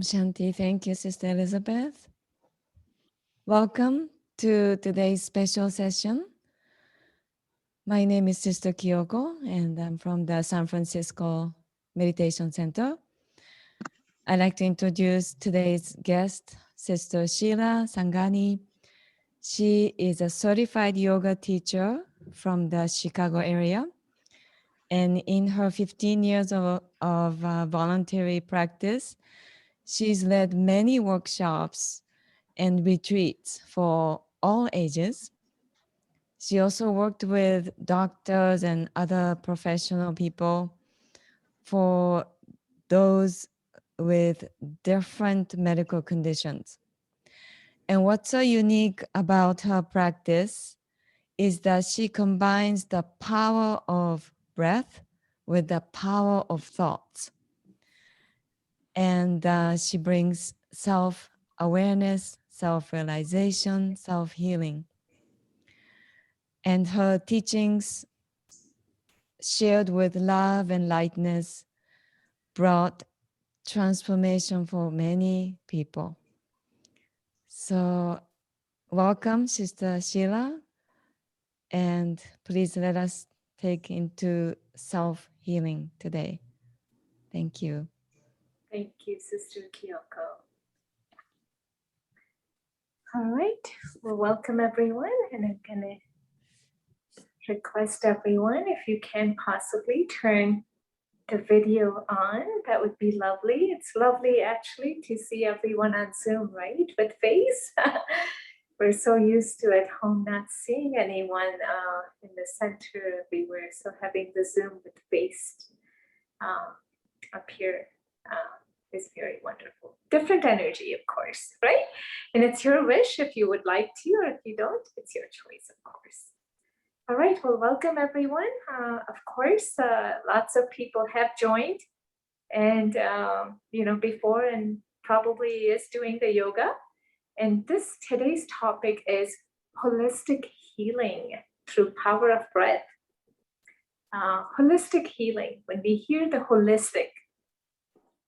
Shanti, thank you, Sister Elizabeth. Welcome to today's special session. My name is Sister Kyoko, and I'm from the San Francisco Meditation Center. I'd like to introduce today's guest, Sister Sheila Sangani. She is a certified yoga teacher from the Chicago area. And in her 15 years of voluntary practice, she's led many workshops and retreats for all ages. She also worked with doctors and other professional people for those with different medical conditions. And what's so unique about her practice is that she combines the power of breath with the power of thoughts. And she brings self-awareness, self-realization, self-healing. And her teachings, shared with love and lightness, brought transformation for many people. So welcome, Sister Sheila, and please let us take into self-healing today. Thank you. Thank you, Sister Kyoko. All right, well, welcome everyone, and I'm gonna request everyone, if you can possibly turn the video on, that would be lovely. It's lovely actually to see everyone on Zoom, right, with face. We're so used to at home not seeing anyone in the center everywhere, so having the Zoom with face up here is very wonderful. Different energy, of course, right? And it's your wish if you would like to, or if you don't, it's your choice, of course. All right, well, welcome everyone. Of course, lots of people have joined and, before and probably is doing the yoga. And today's topic is holistic healing through power of breath. Holistic healing, when we hear the holistic,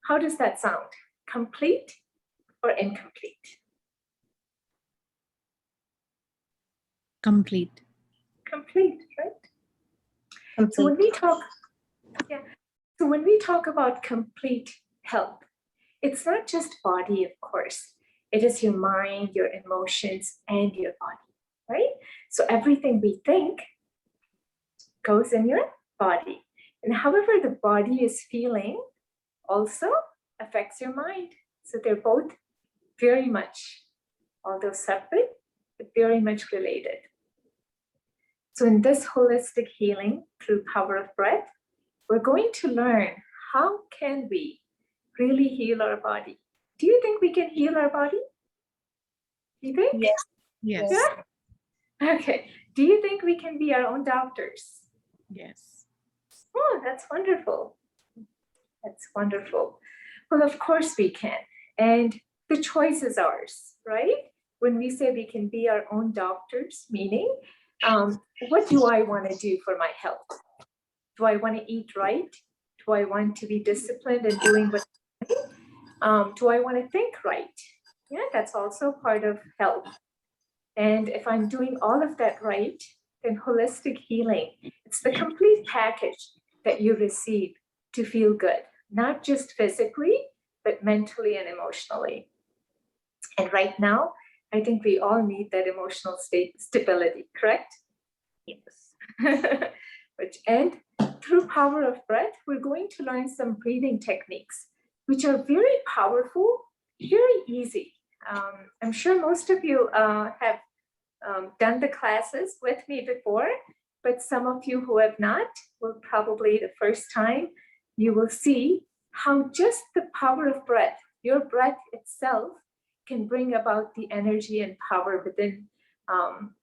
how does that sound? Complete or incomplete? Complete. Complete, right? Complete. So when we talk about complete health, it's not just body, of course. It is your mind, your emotions, and your body, right? So everything we think goes in your body. And however the body is feeling also affects your mind. So they're both very much, although separate, but very much related. So in this holistic healing through power of breath, we're going to learn how can we really heal our body. Do you think we can heal our body? Do you think? Yes. Yes. Yeah? Okay. Do you think we can be our own doctors? Yes. Oh, that's wonderful. That's wonderful. Well, of course we can. And the choice is ours, right? When we say we can be our own doctors, meaning, what do I want to do for my health? Do I want to eat right? Do I want to be disciplined and doing what do I want to think right? Yeah, that's also part of health. And if I'm doing all of that right, then holistic healing, it's the complete package that you receive to feel good, not just physically, but mentally and emotionally. And right now, I think we all need that emotional stability, correct? Yes. And through power of breath, we're going to learn some breathing techniques, which are very powerful, very easy. I'm sure most of you have done the classes with me before, but some of you who have not will probably the first time, you will see how just the power of breath, your breath itself, can bring about the energy and power within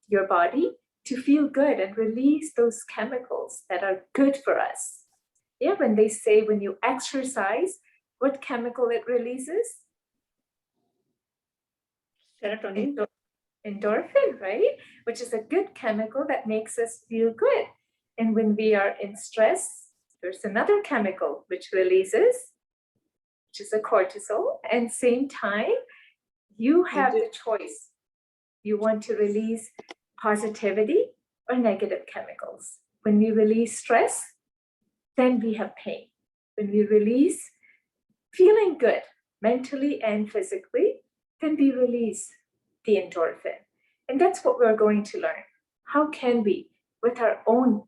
your body to feel good and release those chemicals that are good for us. Yeah, when they say when you exercise, what chemical it releases? Serotonin. Endorphin, right? Which is a good chemical that makes us feel good. And when we are in stress, there's another chemical which releases which is a cortisol, and same time, you have the choice. You want to release positivity or negative chemicals. When we release stress, then we have pain. When we release feeling good mentally and physically, then we release the endorphin. And that's what we're going to learn. How can we, with our own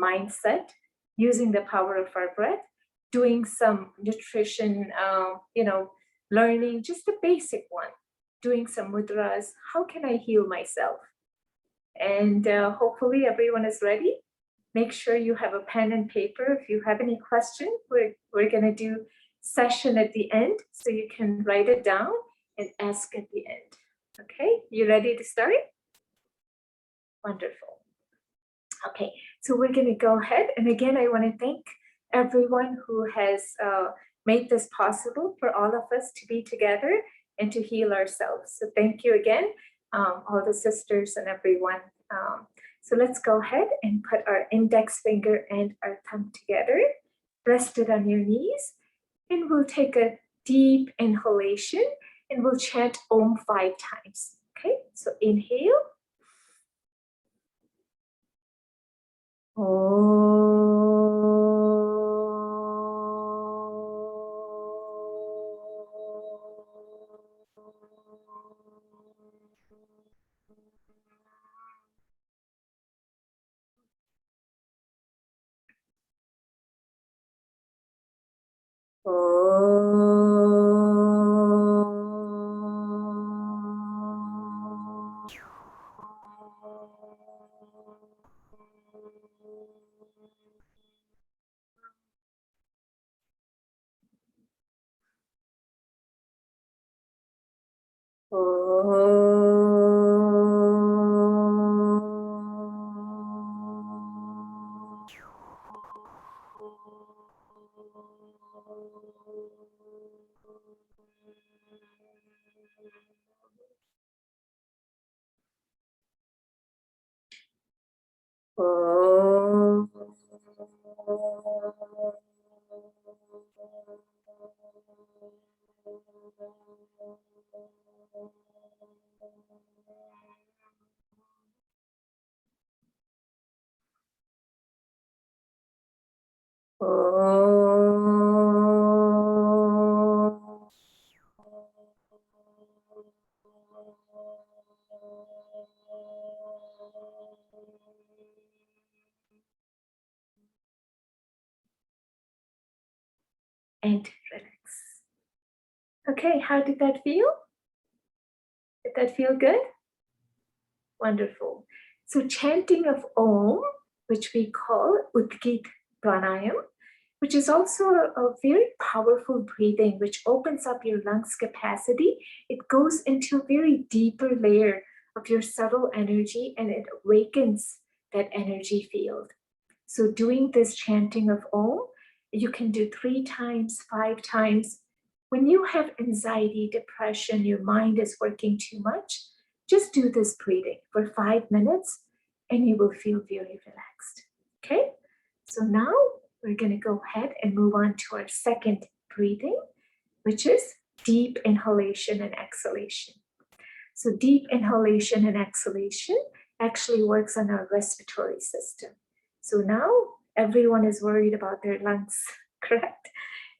mindset, using the power of our breath, doing some nutrition, learning, just the basic one, doing some mudras, how can I heal myself? And hopefully everyone is ready. Make sure you have a pen and paper. If you have any question, we're gonna do session at the end, so you can write it down and ask at the end. Okay, you ready to start? Wonderful. Okay, so we're gonna go ahead. And again, I wanna thank everyone who has made this possible for all of us to be together and to heal ourselves. So thank you again, all the sisters and everyone. So let's go ahead and put our index finger and our thumb together, rest it on your knees, and we'll take a deep inhalation and we'll chant Om 5 times. Okay, so inhale. And relax. Okay, how did that feel? Did that feel good? Wonderful. So chanting of Om, which we call Udgit Pranayam, which is also a very powerful breathing, which opens up your lungs capacity. It goes into a very deeper layer of your subtle energy and it awakens that energy field. So doing this chanting of Om, you can do 3 times, 5 times. When you have anxiety, depression, your mind is working too much, just do this breathing for 5 minutes and you will feel very relaxed. Okay, so now we're going to go ahead and move on to our second breathing, which is deep inhalation and exhalation. So deep inhalation and exhalation actually works on our respiratory system. So now everyone is worried about their lungs, correct?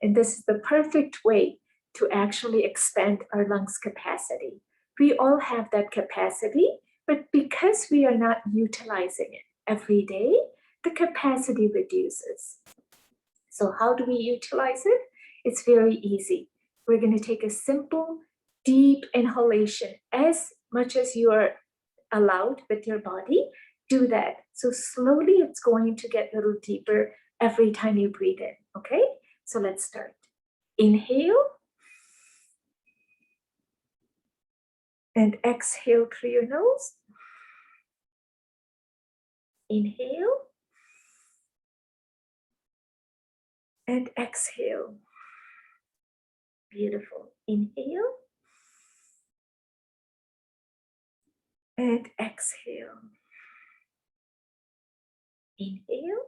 And this is the perfect way to actually expand our lungs capacity. We all have that capacity, but because we are not utilizing it every day, the capacity reduces. So how do we utilize it? It's very easy. We're going to take a simple, deep inhalation as much as you are allowed with your body. Do that. So slowly it's going to get a little deeper every time you breathe in. Okay, so let's start. Inhale and exhale through your nose. Inhale and exhale. Beautiful. Inhale and exhale. Inhale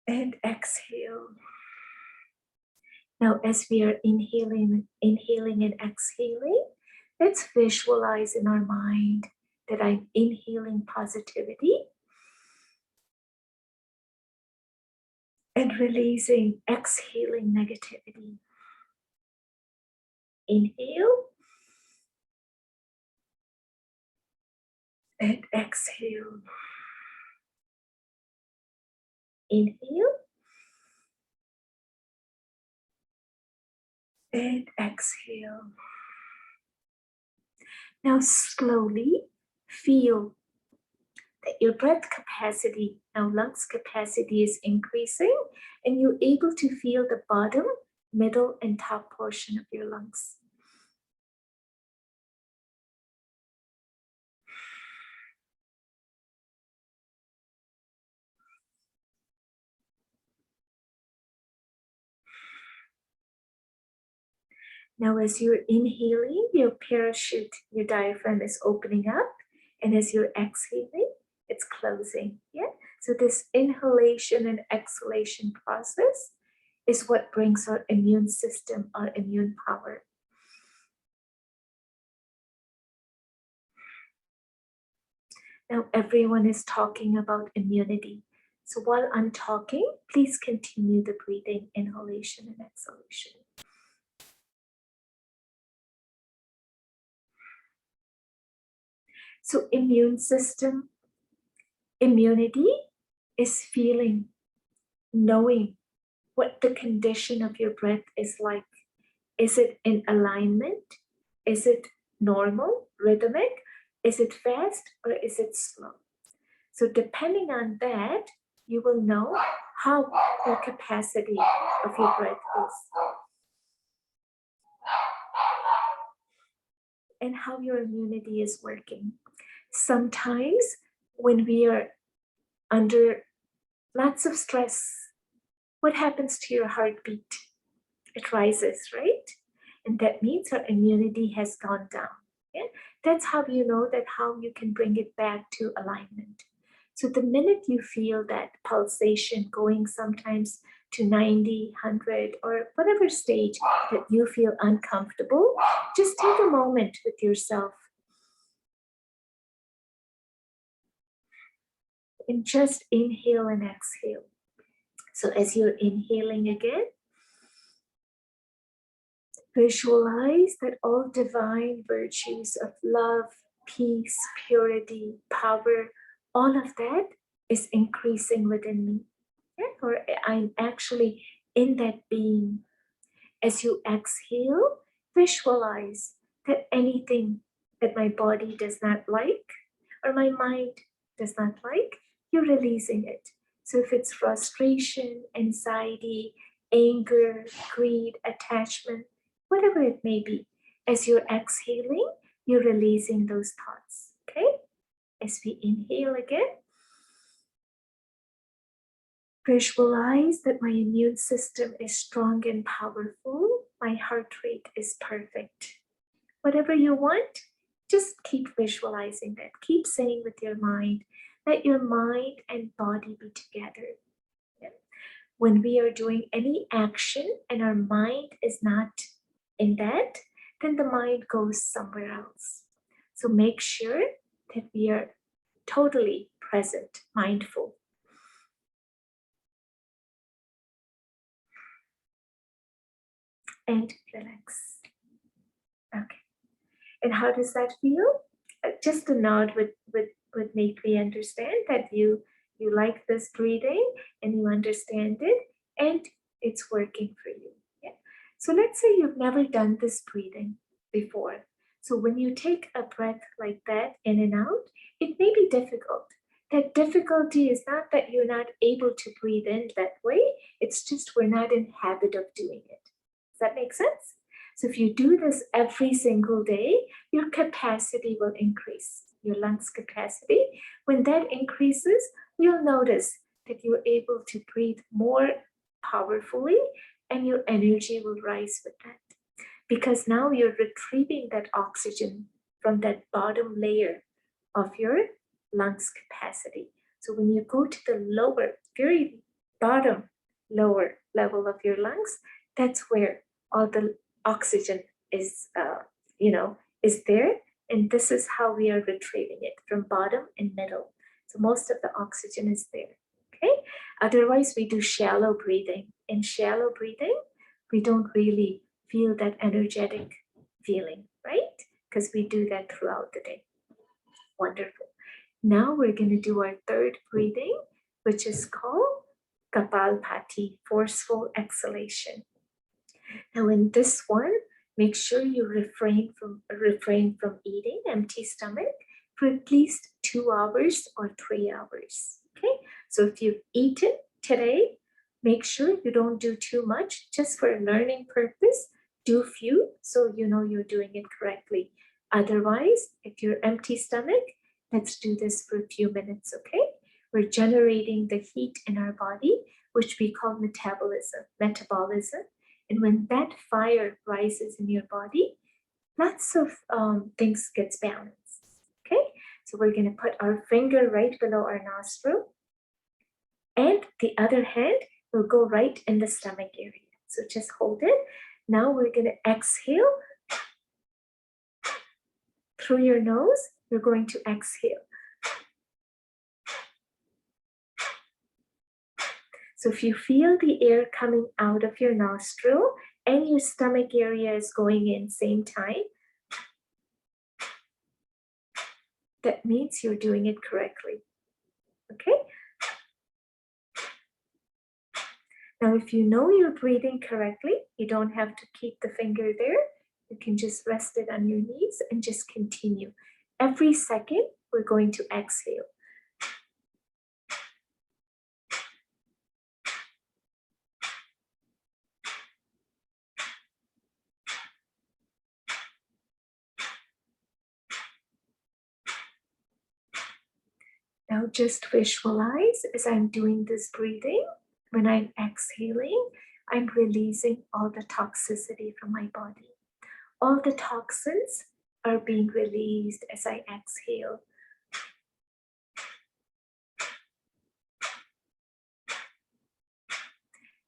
and exhale. Now, as we are inhaling and exhaling, let's visualize in our mind that I'm inhaling positivity and releasing, exhaling negativity. Inhale and exhale. Inhale and exhale. Now slowly feel that your breath capacity, now lungs capacity is increasing, and you're able to feel the bottom, middle, and top portion of your lungs. Now, as you're inhaling, your parachute, your diaphragm is opening up, and as you're exhaling, it's closing. Yeah. So this inhalation and exhalation process is what brings our immune system, our immune power. Now, everyone is talking about immunity. So while I'm talking, please continue the breathing, inhalation and exhalation. So immune system, immunity is feeling, knowing what the condition of your breath is like. Is it in alignment? Is it normal, rhythmic? Is it fast or is it slow? So depending on that, you will know how the capacity of your breath is and how your immunity is working. Sometimes when we are under lots of stress, what happens to your heartbeat? It rises, right? And that means our immunity has gone down. Yeah? That's how you know that how you can bring it back to alignment. So the minute you feel that pulsation going sometimes to 90, 100, or whatever stage that you feel uncomfortable, just take a moment with yourself and just inhale and exhale. So as you're inhaling again, visualize that all divine virtues of love, peace, purity, power, all of that is increasing within me. Yeah? Or I'm actually in that being. As you exhale, visualize that anything that my body does not like or my mind does not like, you're releasing it. So if it's frustration, anxiety, anger, greed, attachment, whatever it may be, as you're exhaling, you're releasing those thoughts. Okay? As we inhale again, visualize that my immune system is strong and powerful. My heart rate is perfect. Whatever you want, just keep visualizing that. Keep saying with your mind, let your mind and body be together. Yeah. When we are doing any action and our mind is not in that, then the mind goes somewhere else. So make sure that we are totally present, mindful. And relax. Okay. And how does that feel? Just a nod would make me understand that you like this breathing and you understand it and it's working for you. Yeah. So let's say you've never done this breathing before. So when you take a breath like that in and out, it may be difficult. That difficulty is not that you're not able to breathe in that way, it's just we're not in habit of doing it. Does that make sense? So if you do this every single day, your capacity will increase, your lungs capacity. When that increases, you'll notice that you're able to breathe more powerfully and your energy will rise with that. Because now you're retrieving that oxygen from that bottom layer of your lungs capacity. So when you go to the lower, very bottom, lower level of your lungs, that's where all the oxygen is, is there. And this is how we are retrieving it, from bottom and middle. So most of the oxygen is there. Okay. Otherwise, we do shallow breathing. In shallow breathing, we don't really feel that energetic feeling, right? Because we do that throughout the day. Wonderful. Now we're going to do our third breathing, which is called Kapalbhati, forceful exhalation. Now in this one, make sure you refrain from eating, empty stomach, for at least 2 hours or 3 hours. Okay, so if you've eaten today, make sure you don't do too much, just for a learning purpose. Do few so you know you're doing it correctly. Otherwise, if you're empty stomach, let's do this for a few minutes. Okay, we're generating the heat in our body, which we call metabolism. And when that fire rises in your body, lots of things gets balanced. Okay, so we're going to put our finger right below our nostril, and the other hand will go right in the stomach area. So just hold it. Now we're going to exhale through your nose. You're going to exhale. So if you feel the air coming out of your nostril and your stomach area is going in same time, that means you're doing it correctly. Okay? Now, if you know you're breathing correctly, you don't have to keep the finger there. You can just rest it on your knees and just continue. Every second, we're going to exhale. Now just visualize as I'm doing this breathing, when I'm exhaling, I'm releasing all the toxicity from my body. All the toxins are being released as I exhale.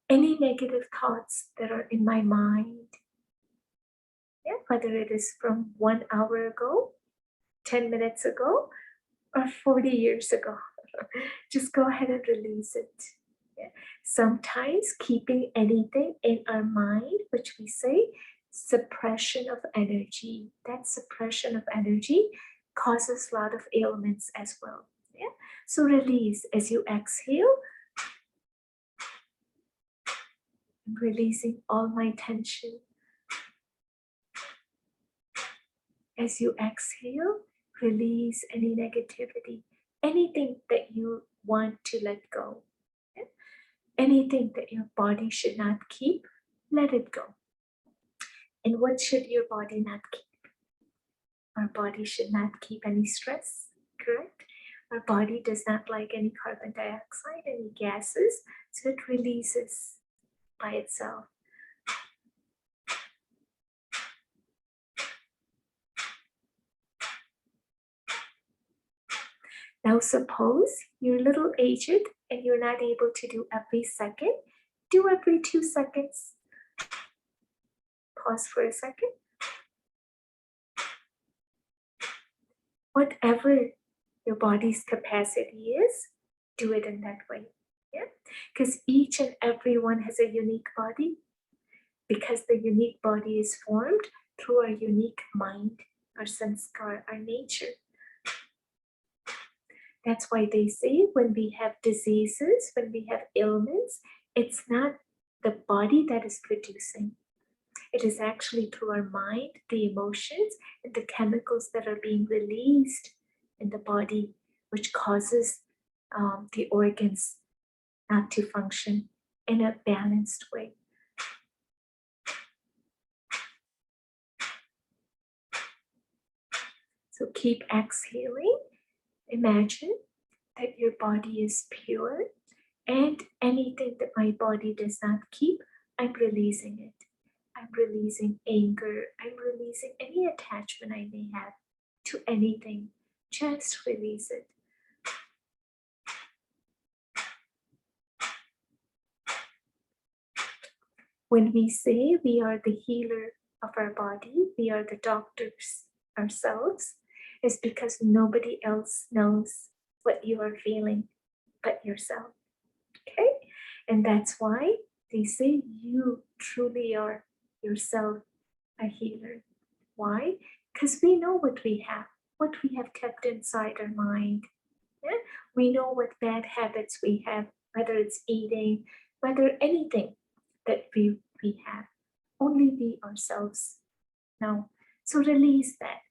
Any negative thoughts that are in my mind, whether it is from 1 hour ago, 10 minutes ago, or 40 years ago, just go ahead and release it. Sometimes keeping anything in our mind, which we say suppression of energy, that suppression of energy causes a lot of ailments as well. So release as you exhale. I'm releasing all my tension. As you exhale, release any negativity, anything that you want to let go. Anything that your body should not keep, let it go. And what should your body not keep? Our body should not keep any stress, correct? Our body does not like any carbon dioxide, any gases, so it releases by itself. Now suppose you're a little aged and you're not able to do every second, do every 2 seconds. Pause for a second. Whatever your body's capacity is, do it in that way. Because each and every one has a unique body, because the unique body is formed through our unique mind, our sanskar, our nature. That's why they say when we have diseases, when we have ailments, it's not the body that is producing. It is actually through our mind, the emotions, and the chemicals that are being released in the body, which causes the organs not to function in a balanced way. So keep exhaling. Imagine that your body is pure, and anything that my body does not keep, I'm releasing it. I'm releasing anger. I'm releasing any attachment I may have to anything. Just release it. When we say we are the healer of our body, we are the doctors ourselves, is because nobody else knows what you are feeling but yourself. Okay? And that's why they say you truly are yourself a healer. Why? Because we know what we have kept inside our mind. Yeah? We know what bad habits we have, whether it's eating, whether anything that we have. Only we ourselves know. So release that.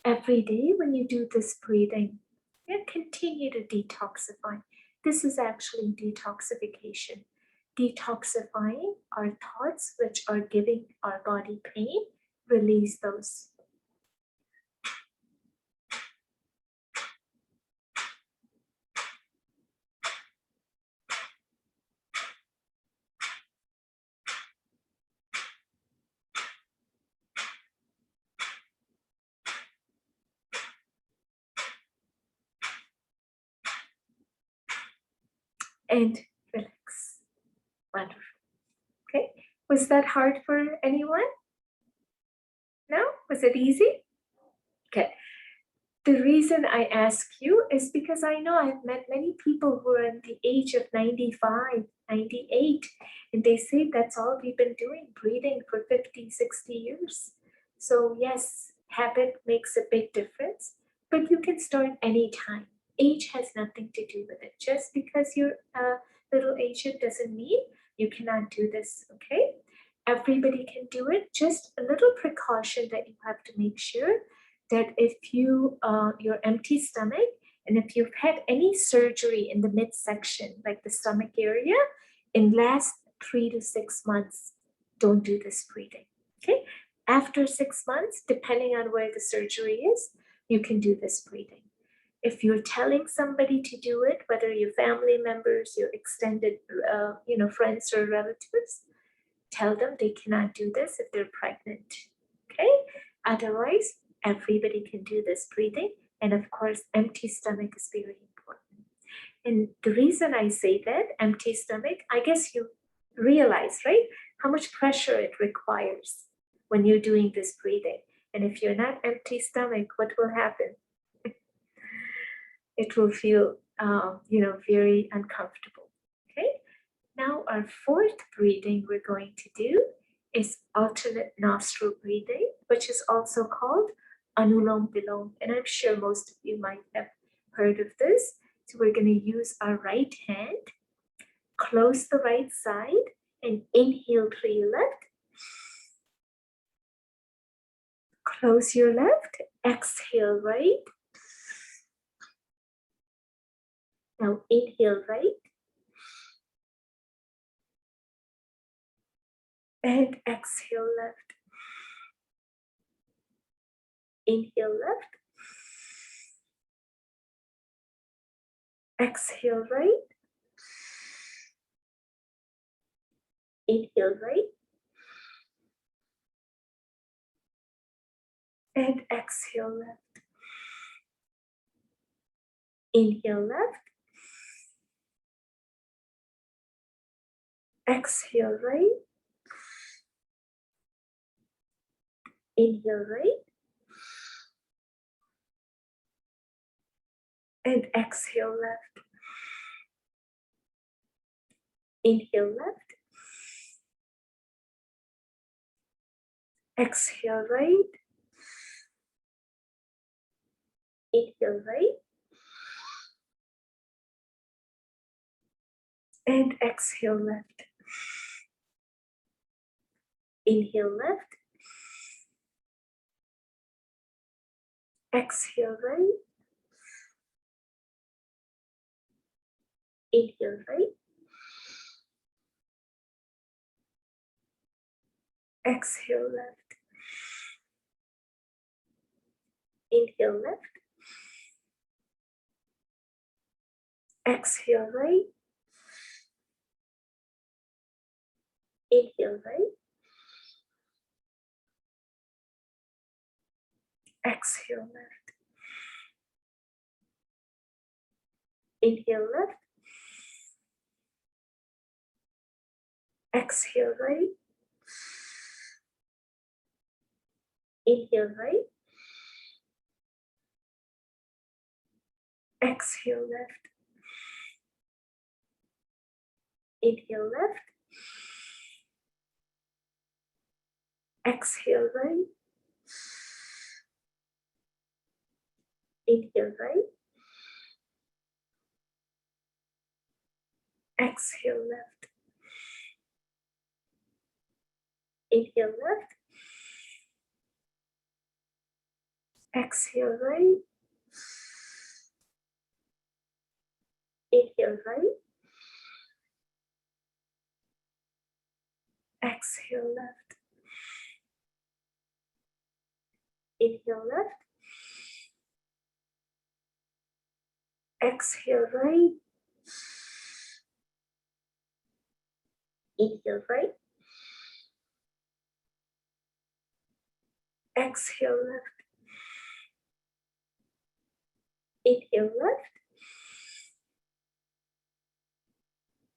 Every day when you do this breathing, and continue to detoxify. This is actually detoxification. Detoxifying our thoughts, which are giving our body pain, release those. And relax. Wonderful. Okay. Was that hard for anyone? No? Was it easy? Okay. The reason I ask you is because I know I've met many people who are in the age of 95, 98, and they say that's all we've been doing, breathing for 50, 60 years. So yes, habit makes a big difference, but you can start anytime. Age has nothing to do with it. Just because you're a little aged doesn't mean you cannot do this, okay? Everybody can do it. Just a little precaution that you have to make sure that if you're empty stomach, and if you've had any surgery in the midsection, like the stomach area, in last 3 to 6 months, don't do this breathing. Okay. After 6 months, depending on where the surgery is, you can do this breathing. If you're telling somebody to do it, whether your family members, your extended, friends or relatives, tell them they cannot do this if they're pregnant. Okay. Otherwise, everybody can do this breathing. And of course, empty stomach is very important. And the reason I say that, empty stomach, I guess you realize, right, how much pressure it requires when you're doing this breathing. And if you're not empty stomach, what will happen? It will feel, very uncomfortable. Okay. Now our fourth breathing we're going to do is alternate nostril breathing, which is also called Anulom Vilom. And I'm sure most of you might have heard of this. So we're going to use our right hand, close the right side, and inhale through your left. Close your left, exhale right. Now inhale right. And exhale left. Inhale left. Exhale right. Inhale right. And exhale left. Inhale left. Exhale right. Inhale right. And exhale left. Inhale left. Exhale right. Inhale right. And exhale left. Inhale left. Exhale right. Inhale right. Exhale left. Inhale left. Exhale right. Inhale right. Exhale left. Inhale left. Exhale right. Inhale right. Exhale left. Inhale left. Exhale right. Inhale right. Exhale left. Inhale left. Exhale right. Inhale right. Exhale left. Inhale left. Exhale right. Inhale right. Exhale left. Inhale left.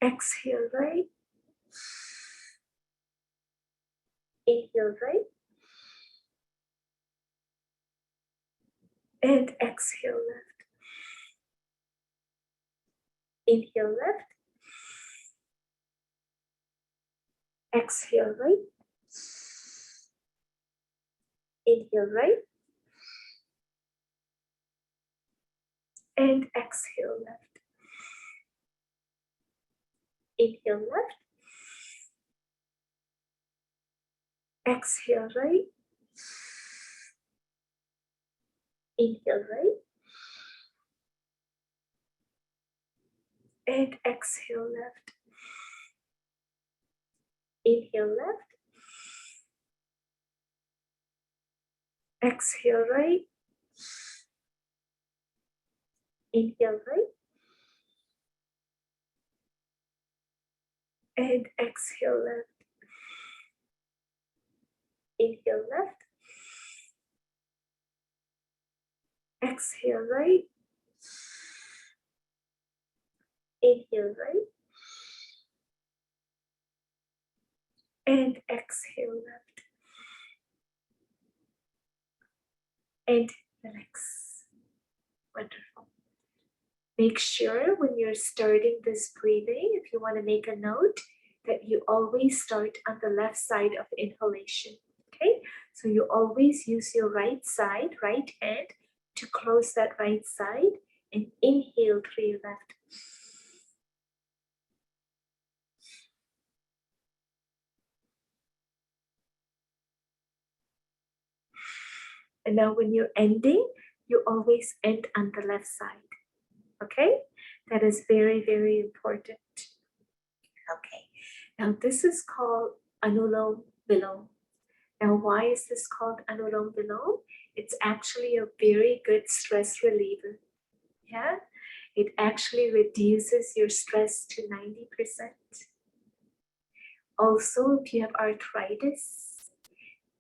Exhale right. Inhale right. And exhale left. Inhale left. Exhale right. Inhale right. And exhale left. Inhale left. Exhale right. Inhale right. And exhale left. Inhale left. Exhale right. Inhale right. And exhale left. Inhale left. Exhale right. Inhale right. And exhale left. And relax. Wonderful. Make sure when you're starting this breathing, if you want to make a note, that you always start on the left side of inhalation. Okay? So you always use your right side, right hand, to close that right side and inhale through your left. And now when you're ending, you always end on the left side. Okay? That is very, very important. Okay. Now this is called Anulom Vilom. Now why is this called Anulom Vilom? It's actually a very good stress reliever. Yeah? It actually reduces your stress to 90%. Also, if you have arthritis,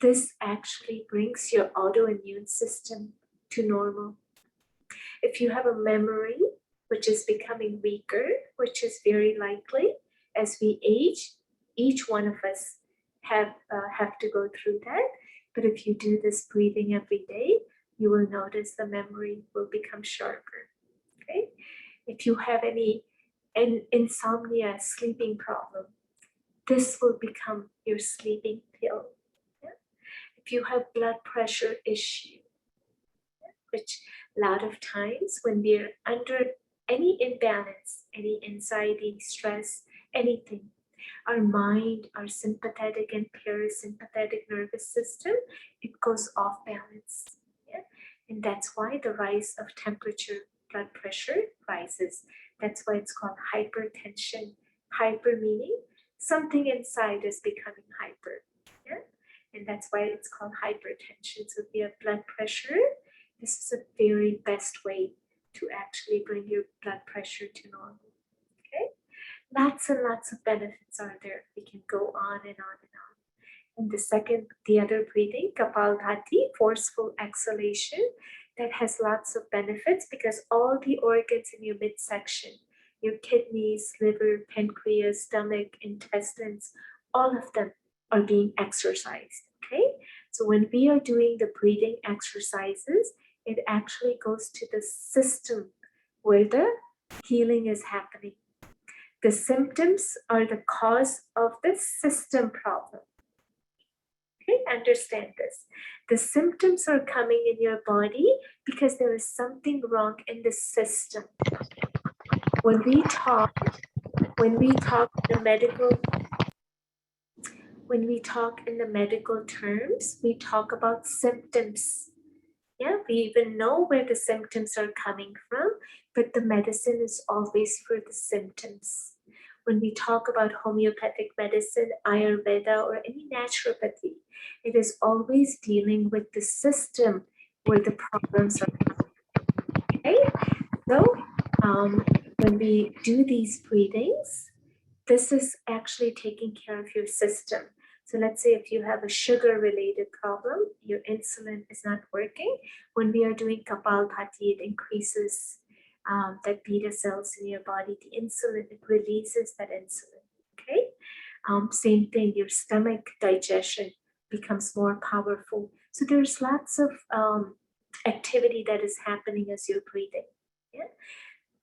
this actually brings your autoimmune system to normal. If you have a memory which is becoming weaker, which is very likely as we age, each one of us have to go through that. But if you do this breathing every day, you will notice the memory will become sharper. Okay? If you have any insomnia, sleeping problem, this will become your sleeping pill. Yeah? If you have blood pressure issue, which a lot of times when we're under any imbalance, any anxiety, stress, anything, our mind, our sympathetic and parasympathetic nervous system, it goes off balance. Yeah? And that's why the rise of temperature, blood pressure rises. That's why it's called hypertension. Hyper meaning something inside is becoming hyper. Yeah? And that's why it's called hypertension. So if you have blood pressure, this is a very best way to actually bring your blood pressure to normal. Okay? Lots and lots of benefits are there. We can go on and on and on. And the other breathing, Kapalbhati, forceful exhalation, that has lots of benefits because all the organs in your midsection, your kidneys, liver, pancreas, stomach, intestines, all of them are being exercised, okay? So when we are doing the breathing exercises, it actually goes to the system where the healing is happening. The symptoms are the cause of the system problem. Okay, understand this. The symptoms are coming in your body because there is something wrong in the system. When we talk in the medical terms, we talk about symptoms. Yeah, we even know where the symptoms are coming from, but the medicine is always for the symptoms. When we talk about homeopathic medicine, Ayurveda, or any naturopathy, it is always dealing with the system where the problems are coming. Okay? So, when we do these breathings, this is actually taking care of your system. So let's say if you have a sugar related problem, your insulin is not working. When we are doing Kapalbhati, it increases that beta cells in your body, the insulin, it releases that insulin, okay? Same thing, your stomach digestion becomes more powerful. So there's lots of activity that is happening as you're breathing. Yeah?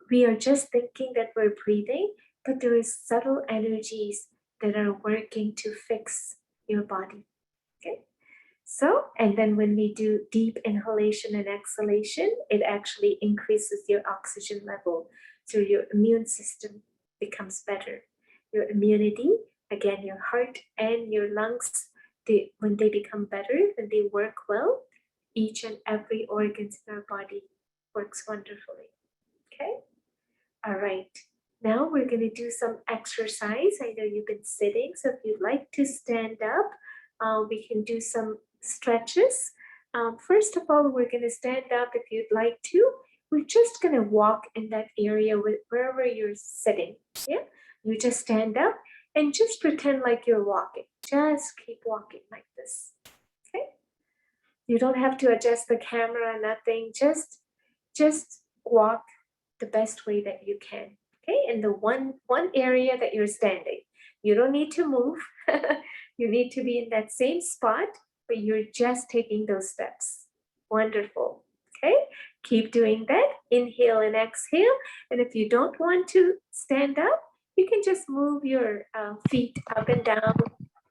We are just thinking that we're breathing, but there is subtle energies that are working to fix your body. Okay. So, and then when we do deep inhalation and exhalation, it actually increases your oxygen level. So your immune system becomes better. Your immunity, again, your heart and your lungs, when they become better, when they work well, each and every organs in our body works wonderfully. Okay. All right, now we're going to do some exercise. I know you've been sitting, so if you'd like to stand up, we can do some stretches. First of all, we're going to stand up if you'd like to. We're just going to walk in that area wherever you're sitting. Yeah, you just stand up and just pretend like you're walking. Just keep walking like this. Okay. You don't have to adjust the camera, nothing. Just walk the best way that you can, okay? In the one area that you're standing. You don't need to move. You need to be in that same spot, but you're just taking those steps. Wonderful, okay? Keep doing that. Inhale and exhale. And if you don't want to stand up, you can just move your feet up and down.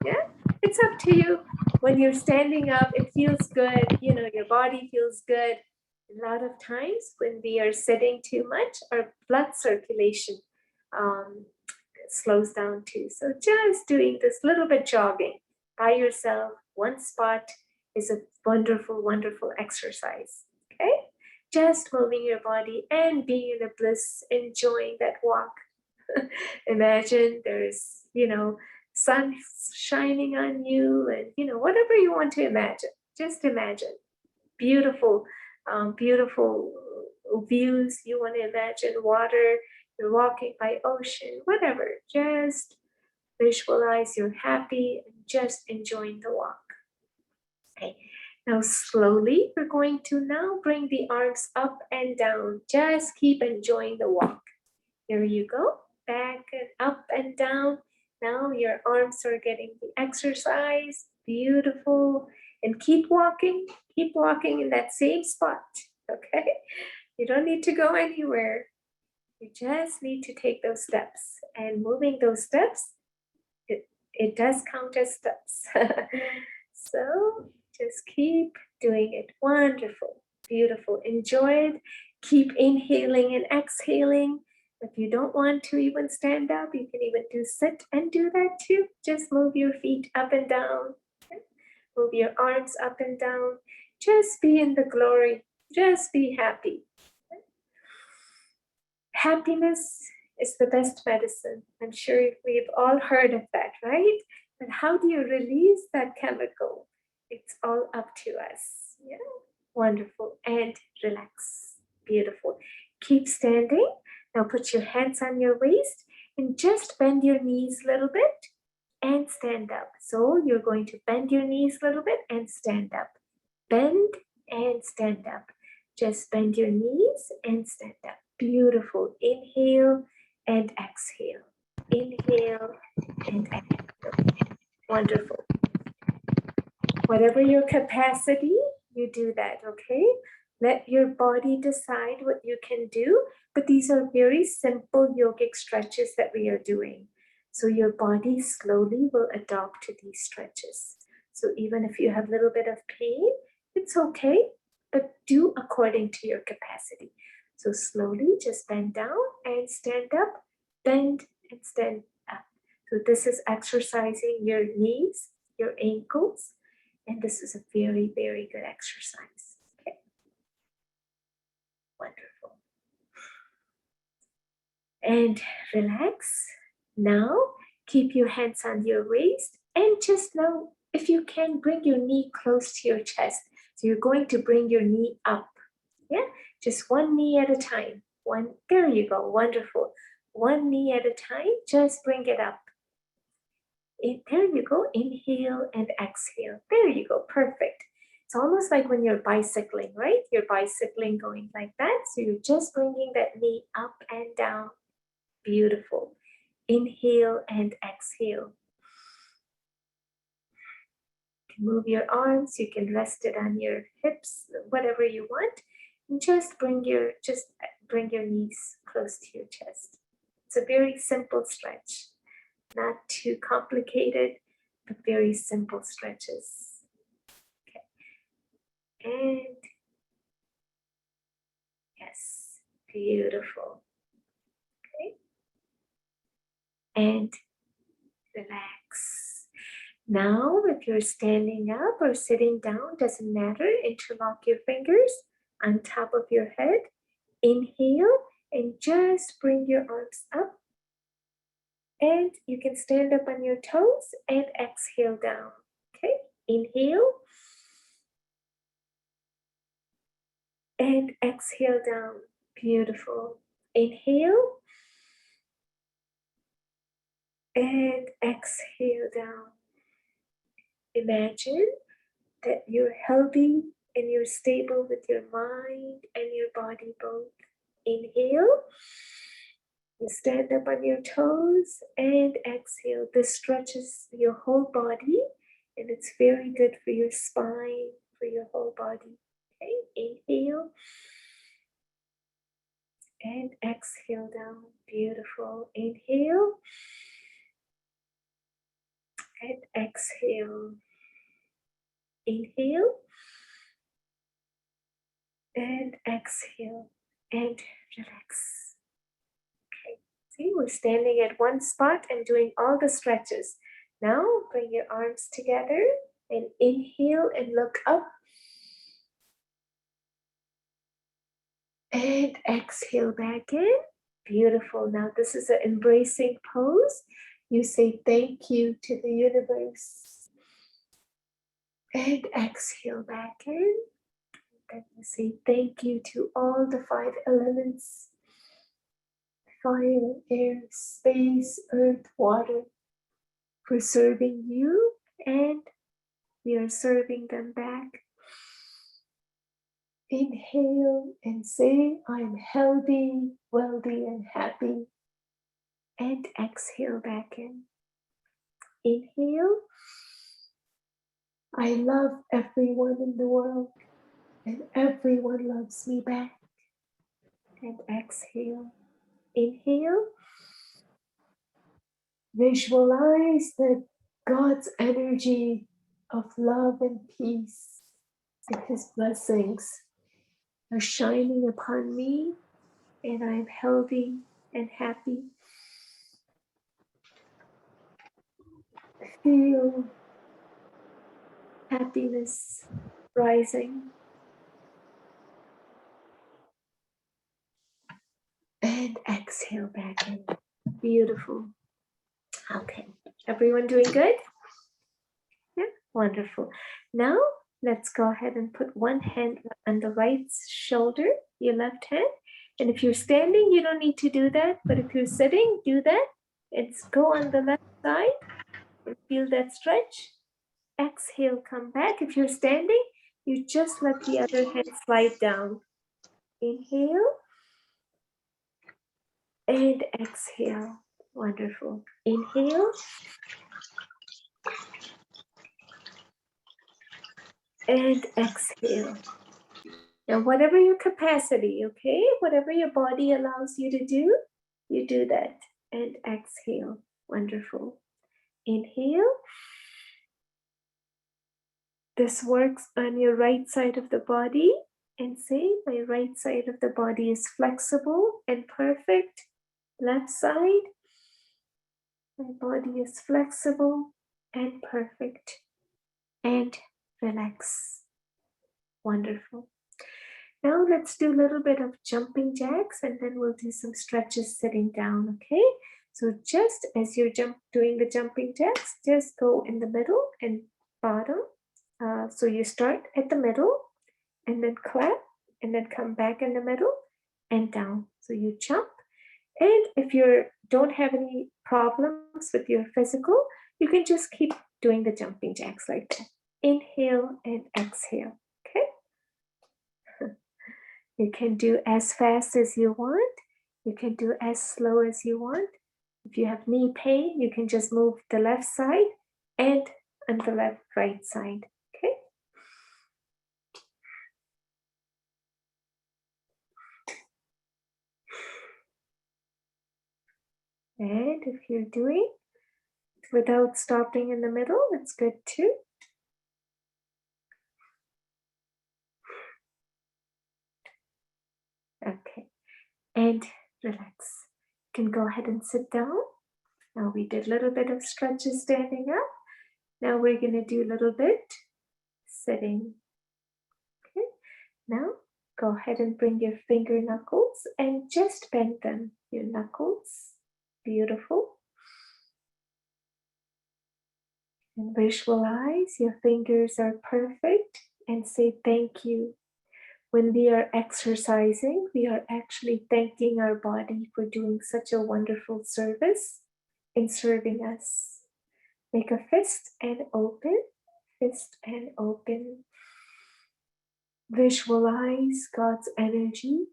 Yeah, it's up to you. When you're standing up, it feels good. You know, your body feels good. A lot of times when we are sitting too much, our blood circulation slows down too. So just doing this little bit jogging by yourself, one spot, is a wonderful, wonderful exercise. Okay? Just moving your body and being in a bliss, enjoying that walk. Imagine there's, sun shining on you and, whatever you want to imagine. Just imagine. Beautiful beautiful views you want to imagine, water, you're walking by ocean, whatever. Just visualize you're happy and just enjoying the walk. Okay, now slowly we're going to now bring the arms up and down. Just keep enjoying the walk. Here you go, back and up and down. Now your arms are getting the exercise. Beautiful. And keep walking in that same spot, okay? You don't need to go anywhere. You just need to take those steps. And moving those steps, it does count as steps. So just keep doing it. Wonderful, beautiful. Enjoy it. Keep inhaling and exhaling. If you don't want to even stand up, you can even do sit and do that too. Just move your feet up and down. Move your arms up and down. Just be in the glory. Just be happy. Happiness is the best medicine. I'm sure we've all heard of that, right? But how do you release that chemical? It's all up to us. Yeah, wonderful. And relax. Beautiful. Keep standing. Now put your hands on your waist and just bend your knees a little bit and stand up. So you're going to bend your knees a little bit and stand up. Bend and stand up. Just bend your knees and stand up. Beautiful. Inhale and exhale. Inhale and exhale. Wonderful. Whatever your capacity, you do that, okay? Let your body decide what you can do, but these are very simple yogic stretches that we are doing. So your body slowly will adopt to these stretches. So even if you have a little bit of pain, it's okay, but do according to your capacity. So slowly just bend down and stand up, bend and stand up. So this is exercising your knees, your ankles, and this is a very, very good exercise. Okay. Wonderful. And relax. Now, keep your hands on your waist and just now, if you can, bring your knee close to your chest. So you're going to bring your knee up. Yeah, just one knee at a time. There you go. Wonderful. One knee at a time. Just bring it up. There you go. Inhale and exhale. There you go. Perfect. It's almost like when you're bicycling, right? You're bicycling going like that. So you're just bringing that knee up and down. Beautiful. Inhale and exhale. You can move your arms. You can rest it on your hips, whatever you want. And just bring your knees close to your chest. It's a very simple stretch. Not too complicated, but very simple stretches. Okay. And yes, beautiful. Okay. And relax. Now, if you're standing up or sitting down, doesn't matter, interlock your fingers on top of your head. Inhale and just bring your arms up. And you can stand up on your toes and exhale down. Okay, inhale and exhale down. Beautiful. Inhale and exhale down. Imagine that you're healthy and you're stable with your mind and your body both. Inhale. You stand up on your toes and exhale. This stretches your whole body and it's very good for your spine, for your whole body. Okay, inhale and exhale down. Beautiful. Inhale and exhale. Inhale and exhale and relax. See, we're standing at one spot and doing all the stretches. Now bring your arms together and inhale and look up. And exhale back in. Beautiful. Now this is an embracing pose. You say thank you to the universe. And exhale back in. Then you say thank you to all the 5 elements. Fire, air, space, earth, water, for serving you, and we are serving them back. Inhale and say, I'm healthy, wealthy, and happy. And exhale back in. Inhale. I love everyone in the world, and everyone loves me back. And exhale. Inhale. Visualize that God's energy of love and peace and His blessings are shining upon me, and I'm healthy and happy. Feel happiness rising. And exhale back in. Beautiful. Okay. Everyone doing good? Yeah, wonderful. Now, let's go ahead and put one hand on the right shoulder, your left hand. And if you're standing, you don't need to do that. But if you're sitting, do that. It's go on the left side and feel that stretch. Exhale, come back. If you're standing, you just let the other hand slide down. Inhale. and exhale. Wonderful. Inhale and exhale. Now, whatever your capacity, okay, whatever your body allows you to do, you do that. And exhale. Wonderful. Inhale. This works on your right side of the body. And say, my right side of the body is flexible and perfect. Left side, my body is flexible and perfect. And relax. Wonderful. Now let's do a little bit of jumping jacks and then we'll do some stretches sitting down, okay? So just as you're doing the jumping jacks, just go in the middle and bottom. So you start at the middle and then clap and then come back in the middle and down. So you jump. And if you don't have any problems with your physical, you can just keep doing the jumping jacks like that. Inhale and exhale, okay? You can do as fast as you want. You can do as slow as you want. If you have knee pain, you can just move the left side and on the right side, okay? And if you're doing without stopping in the middle, that's good too. Okay, and relax. You can go ahead and sit down. Now we did a little bit of stretches standing up. Now we're going to do a little bit sitting. Okay, now go ahead and bring your finger knuckles and just bend them. Your knuckles, beautiful. And visualize your fingers are perfect and say thank you. When we are exercising, we are actually thanking our body for doing such a wonderful service in serving us. Make a fist and open, fist and open. Visualize God's energy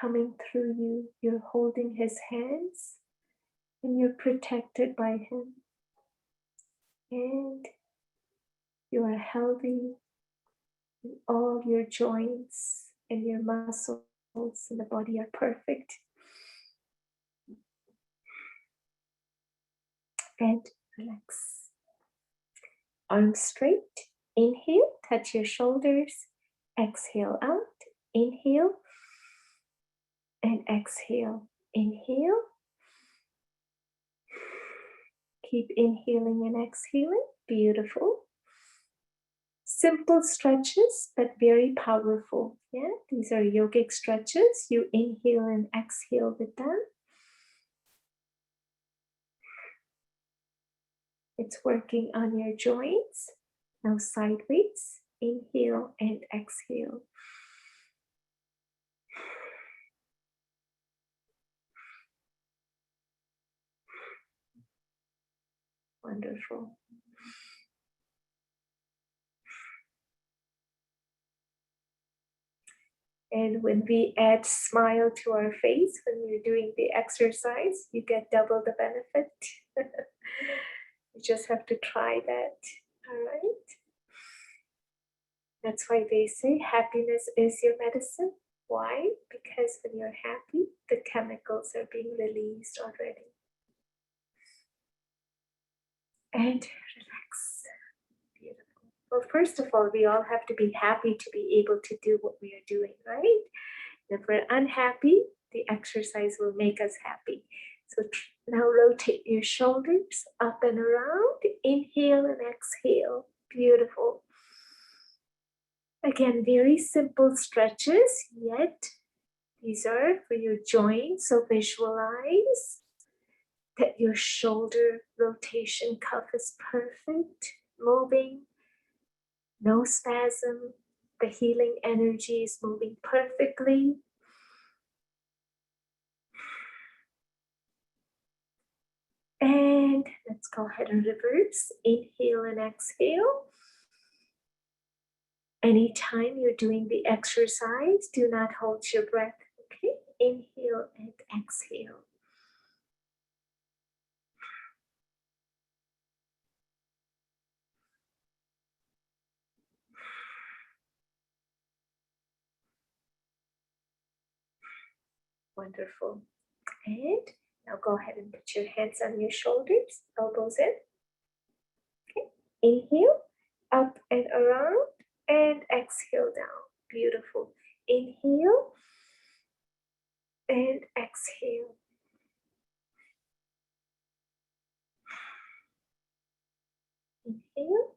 coming through you. You're holding His hands and you're protected by Him. And you are healthy in all your joints and your muscles in the body are perfect. And relax. Arms straight. Inhale, touch your shoulders. Exhale out. Inhale and exhale. Inhale. Keep inhaling and exhaling. Beautiful. Simple stretches, but very powerful. Yeah, these are yogic stretches. You inhale and exhale with them. It's working on your joints. Now sideways. Inhale and exhale. Wonderful. And when we add smile to our face when we're doing the exercise, you get double the benefit. You just have to try that. All right. That's why they say happiness is your medicine. Why? Because when you're happy, the chemicals are being released already. And relax. Beautiful. Well, first of all, we all have to be happy to be able to do what we are doing, right? If we're unhappy, the exercise will make us happy. So now rotate your shoulders up and around. Inhale and exhale. Beautiful. Again, very simple stretches, yet these are for your joints. So visualize that your shoulder rotation cuff is perfect, moving, no spasm. The healing energy is moving perfectly. And let's go ahead and reverse. Inhale and exhale. Anytime you're doing the exercise, do not hold your breath. Okay? Inhale and exhale. Wonderful. And now go ahead and put your hands on your shoulders, elbows in. Okay. Inhale, up and around, and exhale down. Beautiful. Inhale and exhale. Inhale.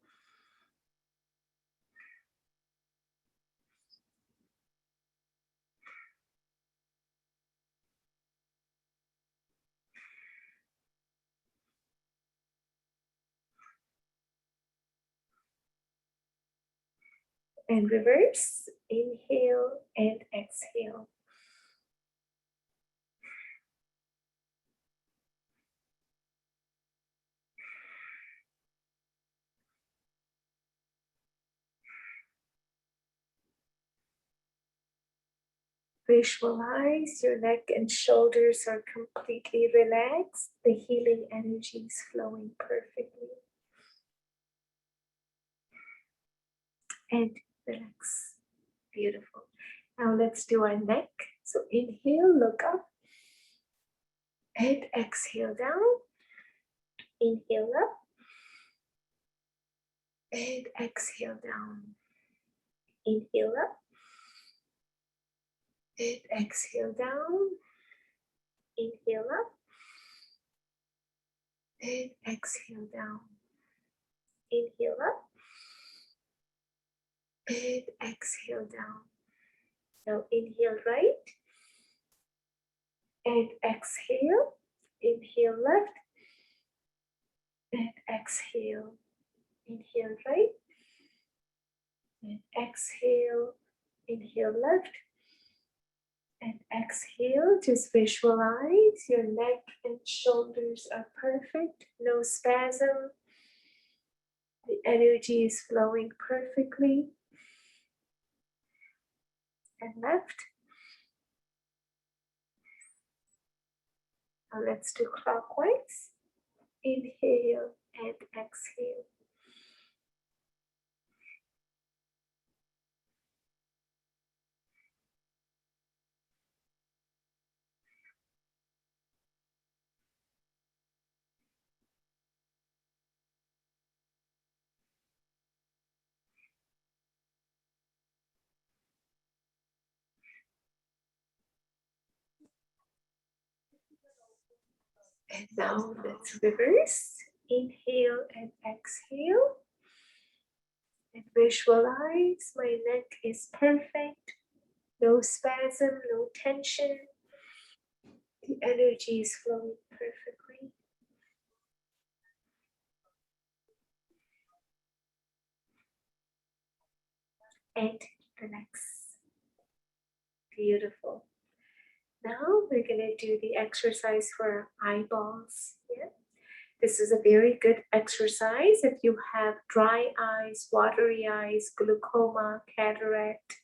And reverse. Inhale and exhale. Visualize your neck and shoulders are completely relaxed. The healing energy is flowing perfectly. And relax. Beautiful. Now let's do our neck. So inhale, look up. And exhale down. Inhale up. And exhale down. Inhale up. And exhale down. Inhale up. And exhale down. Inhale up. And exhale down. Now inhale right. And exhale. Inhale left. And exhale. Inhale right. And exhale. Inhale left. And exhale. Just visualize your neck and shoulders are perfect. No spasm. The energy is flowing perfectly. And left. Now let's do clockwise. Inhale and exhale. And now let's reverse. Inhale and exhale. And visualize my neck is perfect. No spasm, no tension. The energy is flowing perfectly. And relax. Beautiful. Now we're going to do the exercise for our eyeballs. Yeah. This is a very good exercise if you have dry eyes, watery eyes, glaucoma, cataract,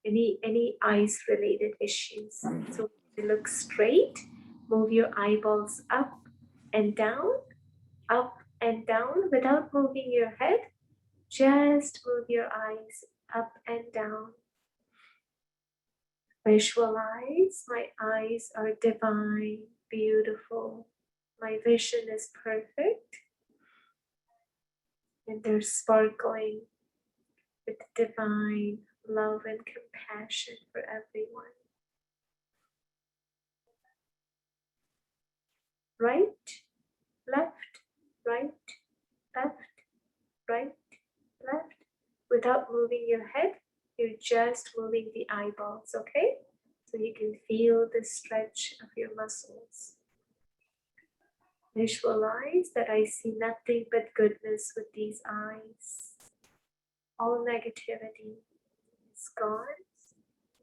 any eyes related issues. So you look straight, move your eyeballs up and down without moving your head. Just move your eyes up and down. Visualize my eyes are divine, beautiful. My vision is perfect and they're sparkling with divine love and compassion for everyone. Right, left, right, left, right, left. Without moving your head, you're just moving the eyeballs, okay? So you can feel the stretch of your muscles. Visualize that I see nothing but goodness with these eyes. All negativity is gone.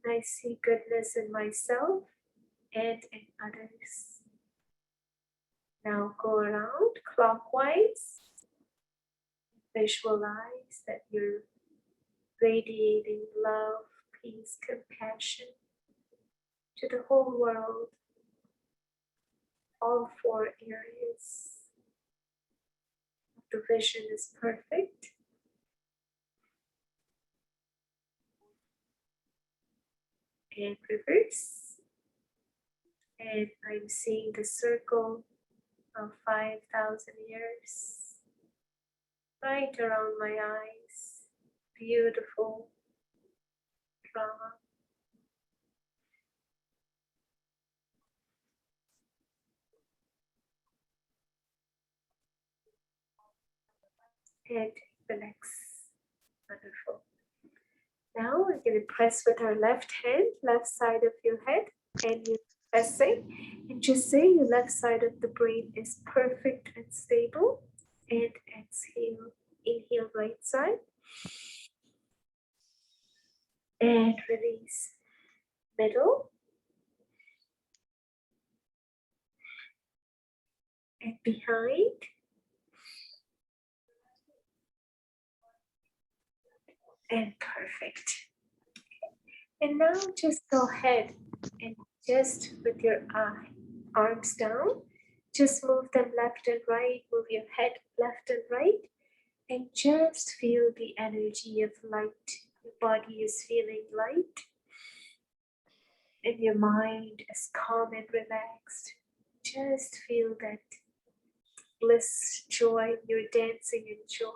And I see goodness in myself and in others. Now go around clockwise. Visualize that you're radiating love, peace, compassion to the whole world, all four areas. The vision is perfect. And reverse. And I'm seeing the circle of 5,000 years right around my eyes. Beautiful Brahma. And relax. Wonderful. Now we're going to press with our left hand, left side of your head, and you're pressing. And just say your left side of the brain is perfect and stable. And exhale. Inhale right side. And release. Middle. And behind. And perfect. And now just go ahead and just with your arms down, just move them left and right, move your head left and right, and just feel the energy of light. Your body is feeling light, and your mind is calm and relaxed. Just feel that bliss, joy, you're dancing in joy.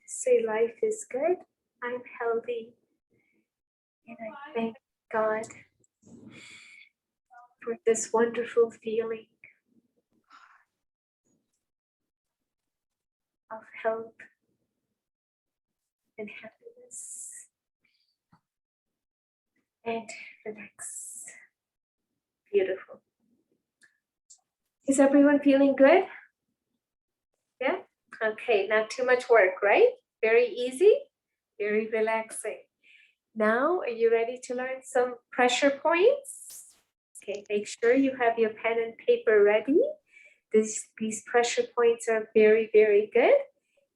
Say life is good, I'm healthy, and I thank God for this wonderful feeling of health and happiness. And relax. Beautiful. Is everyone feeling good? Yeah? Okay, not too much work, right? Very easy, very relaxing. Now, are you ready to learn some pressure points? Okay, make sure you have your pen and paper ready. These pressure points are very, very good,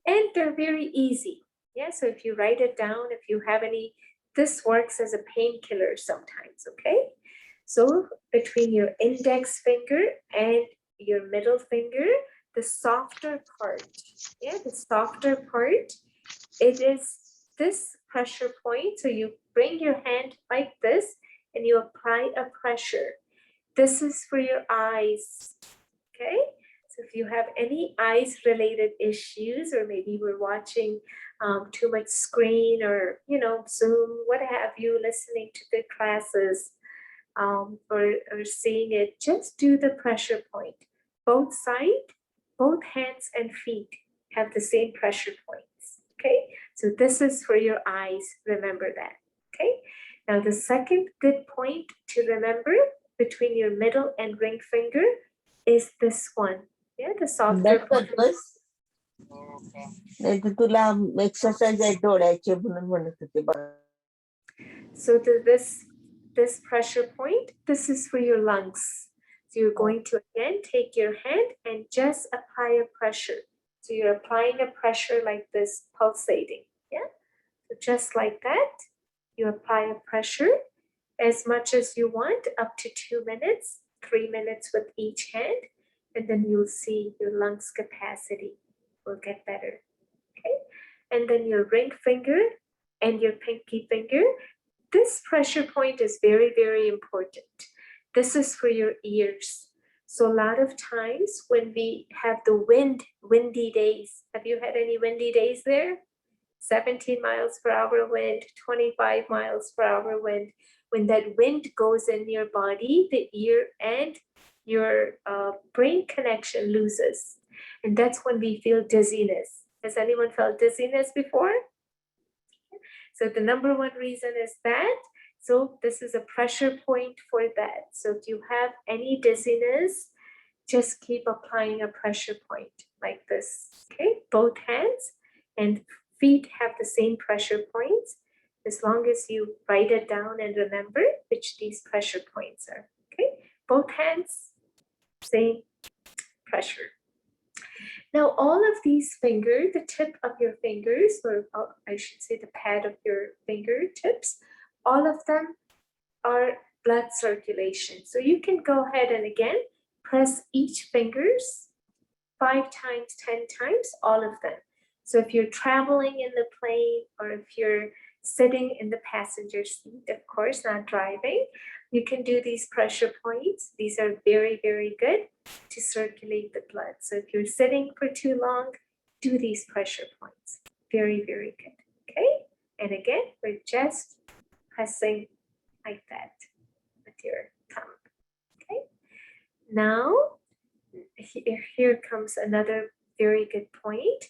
and they're very easy. Yeah, so if you write it down, if you have any, this works as a painkiller sometimes, okay? So between your index finger and your middle finger, the softer part, yeah, the softer part, it is this pressure point. So you bring your hand like this and you apply a pressure. This is for your eyes, okay? So if you have any eyes related issues, or maybe you were watching too much screen, or, Zoom, what have you, listening to the classes, or seeing it, just do the pressure point. Both sides, both hands and feet have the same pressure points, okay? So this is for your eyes, remember that, okay? Now the second good point to remember between your middle and ring finger is this one, yeah, the softer part. नाही तर तुला exercise आहे डोळ्याचे म्हणून म्हणत होते बघ. So this pressure point, this is for your lungs. So you're going to again take your hand and just apply a pressure. So you're applying a pressure like this, pulsating, yeah? So just like that, you apply a pressure as much as you want, up to 2 minutes, 3 minutes with each hand, and then you'll see your lungs capacity will get better, okay? And then your ring finger and your pinky finger, this pressure point is very, very important. This is for your ears. So a lot of times when we have the windy days, have you had any windy days there? 17 miles per hour wind, 25 miles per hour wind. When that wind goes in your body, the ear and your brain connection loses. And that's when we feel dizziness. Has anyone felt dizziness before? So the number one reason is that. So this is a pressure point for that. So if you have any dizziness, just keep applying a pressure point like this, okay? Both hands and feet have the same pressure points, as long as you write it down and remember which these pressure points are, okay? Both hands, same pressure. Now, all of these fingers, the tip of your fingers, or I should say the pad of your fingertips, all of them are blood circulation. So you can go ahead and again, press each fingers 5 times, 10 times, all of them. So if you're traveling in the plane, or if you're sitting in the passenger seat, of course, not driving. You can do these pressure points. These are very, very good to circulate the blood. So if you're sitting for too long, do these pressure points. Very, very good. Okay. And again, we're just pressing like that with your thumb. Okay. Now, here comes another very good point,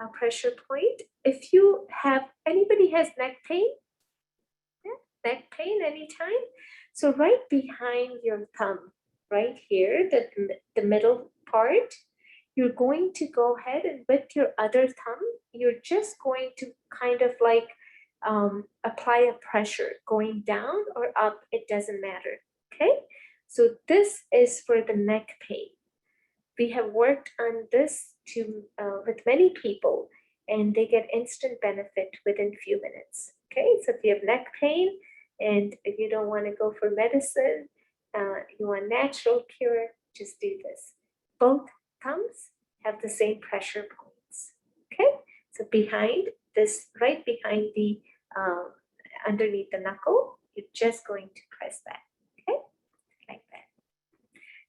a pressure point. If you have, anybody has neck pain? Yeah, neck pain anytime? So right behind your thumb, right here, the middle part, you're going to go ahead and with your other thumb, you're just going to kind of like apply a pressure going down or up, it doesn't matter, okay? So this is for the neck pain. We have worked on this with many people and they get instant benefit within few minutes, okay? So if you have neck pain and if you don't want to go for medicine, you want natural cure, just do this. Both thumbs have the same pressure points, okay? So behind this, right behind the, underneath the knuckle, you're just going to press that, okay? Like that.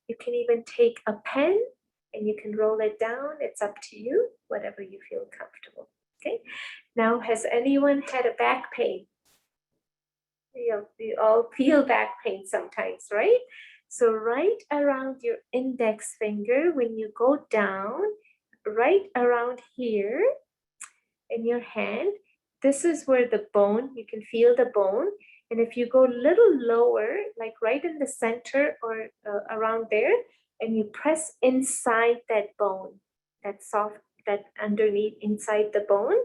You can even take a pen and you can roll it down. It's up to you, whatever you feel comfortable, okay? Now, has anyone had a back pain? You all feel back pain sometimes, right? So right around your index finger, when you go down, right around here in your hand, this is where the bone, you can feel the bone. And if you go a little lower, like right in the center or around there, and you press inside that bone, that soft, that underneath inside the bone.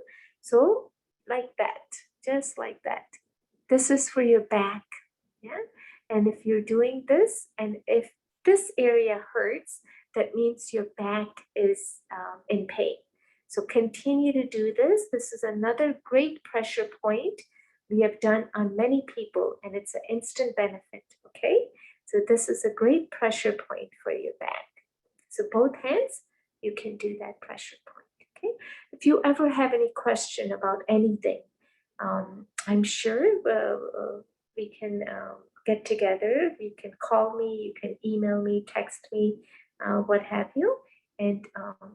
So like that, just like that. This is for your back, yeah? And if you're doing this, and if this area hurts, that means your back is in pain. So continue to do this. This is another great pressure point we have done on many people, and it's an instant benefit, okay? So this is a great pressure point for your back. So both hands, you can do that pressure point, okay? If you ever have any question about anything, I'm sure we can get together. You can call me, you can email me, text me, what have you, and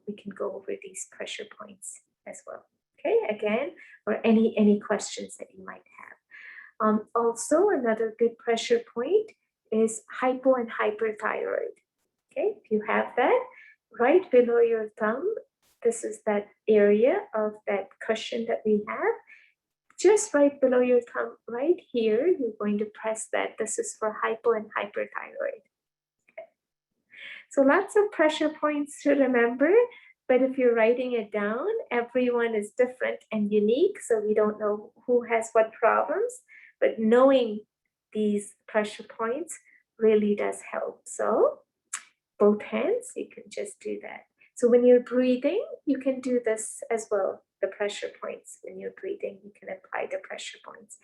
we can go over these pressure points as well. Okay, again, or any questions that you might have. Also, another good pressure point is hypo and hyperthyroid. Okay, if you have that, right below your thumb, this is that area of that cushion that we have. Just right below your thumb, right here, you're going to press that. This is for hypo and hyperthyroid. Okay. So lots of pressure points to remember, but if you're writing it down, everyone is different and unique, so we don't know who has what problems, but knowing these pressure points really does help. So both hands, you can just do that. So when you're breathing, you can do this as well. The pressure points, when you're breathing, you can apply the pressure points.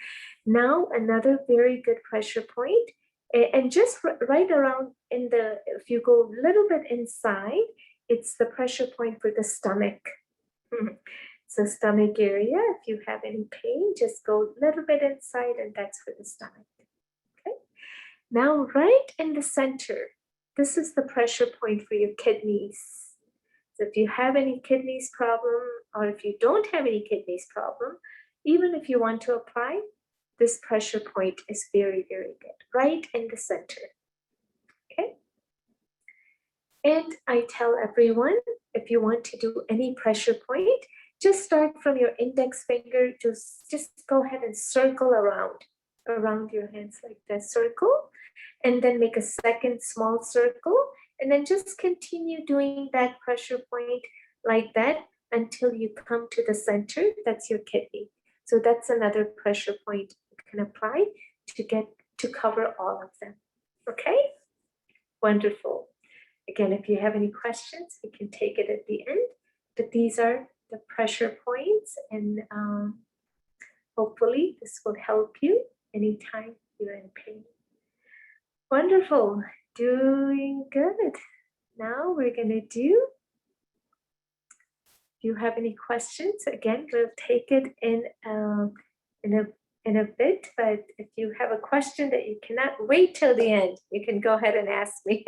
Now, another very good pressure point, and just right around in the, if you go a little bit inside, it's the pressure point for the stomach. So stomach area, if you have any pain, just go a little bit inside and that's for the stomach. Okay. Now, right in the center, this is the pressure point for your kidneys. So if you have any kidneys problem, or if you don't have any kidneys problem, even if you want to apply, this pressure point is very, very good, right in the center, okay? And I tell everyone, if you want to do any pressure point, just start from your index finger, just go ahead and circle around your hands like that, circle, and then make a second small circle, and then just continue doing that pressure point like that until you come to the center, that's your kidney. So that's another pressure point you can apply to get to cover all of them, okay? Wonderful. Again, if you have any questions, we can take it at the end, but these are the pressure points, and hopefully this will help you anytime you're in pain. Wonderful, doing good. Now we're gonna do, if you have any questions, again, we'll take it in in a bit, but if you have a question that you cannot wait till the end, you can go ahead and ask me.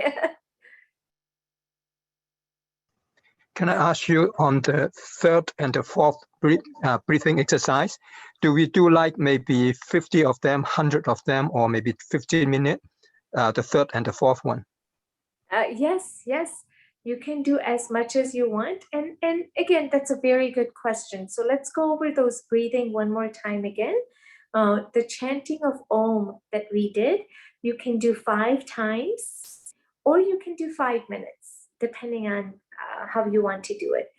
Can I ask you on the third and the fourth breathing exercise? Do we do like maybe 50 of them, 100 of them, or maybe 15 minutes? The third and the fourth one. Yes, you can do as much as you want. And again, that's a very good question. So let's go over those breathing one more time again. The chanting of Om that we did, you can do 5 times, or you can do 5 minutes, depending on how you want to do it.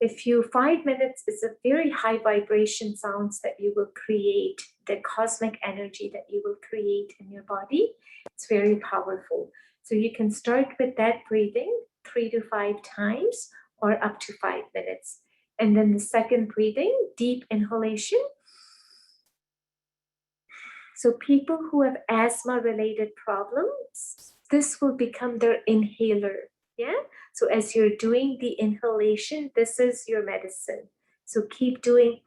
If you 5 minutes is a very high vibration sounds that you will create, the cosmic energy that you will create in your body, it's very powerful. So you can start with that breathing 3 to 5 times or up to 5 minutes. And then the second breathing, deep inhalation. So people who have asthma related problems, this will become their inhaler. Yeah. So as you're doing the inhalation, this is your medicine. So keep doing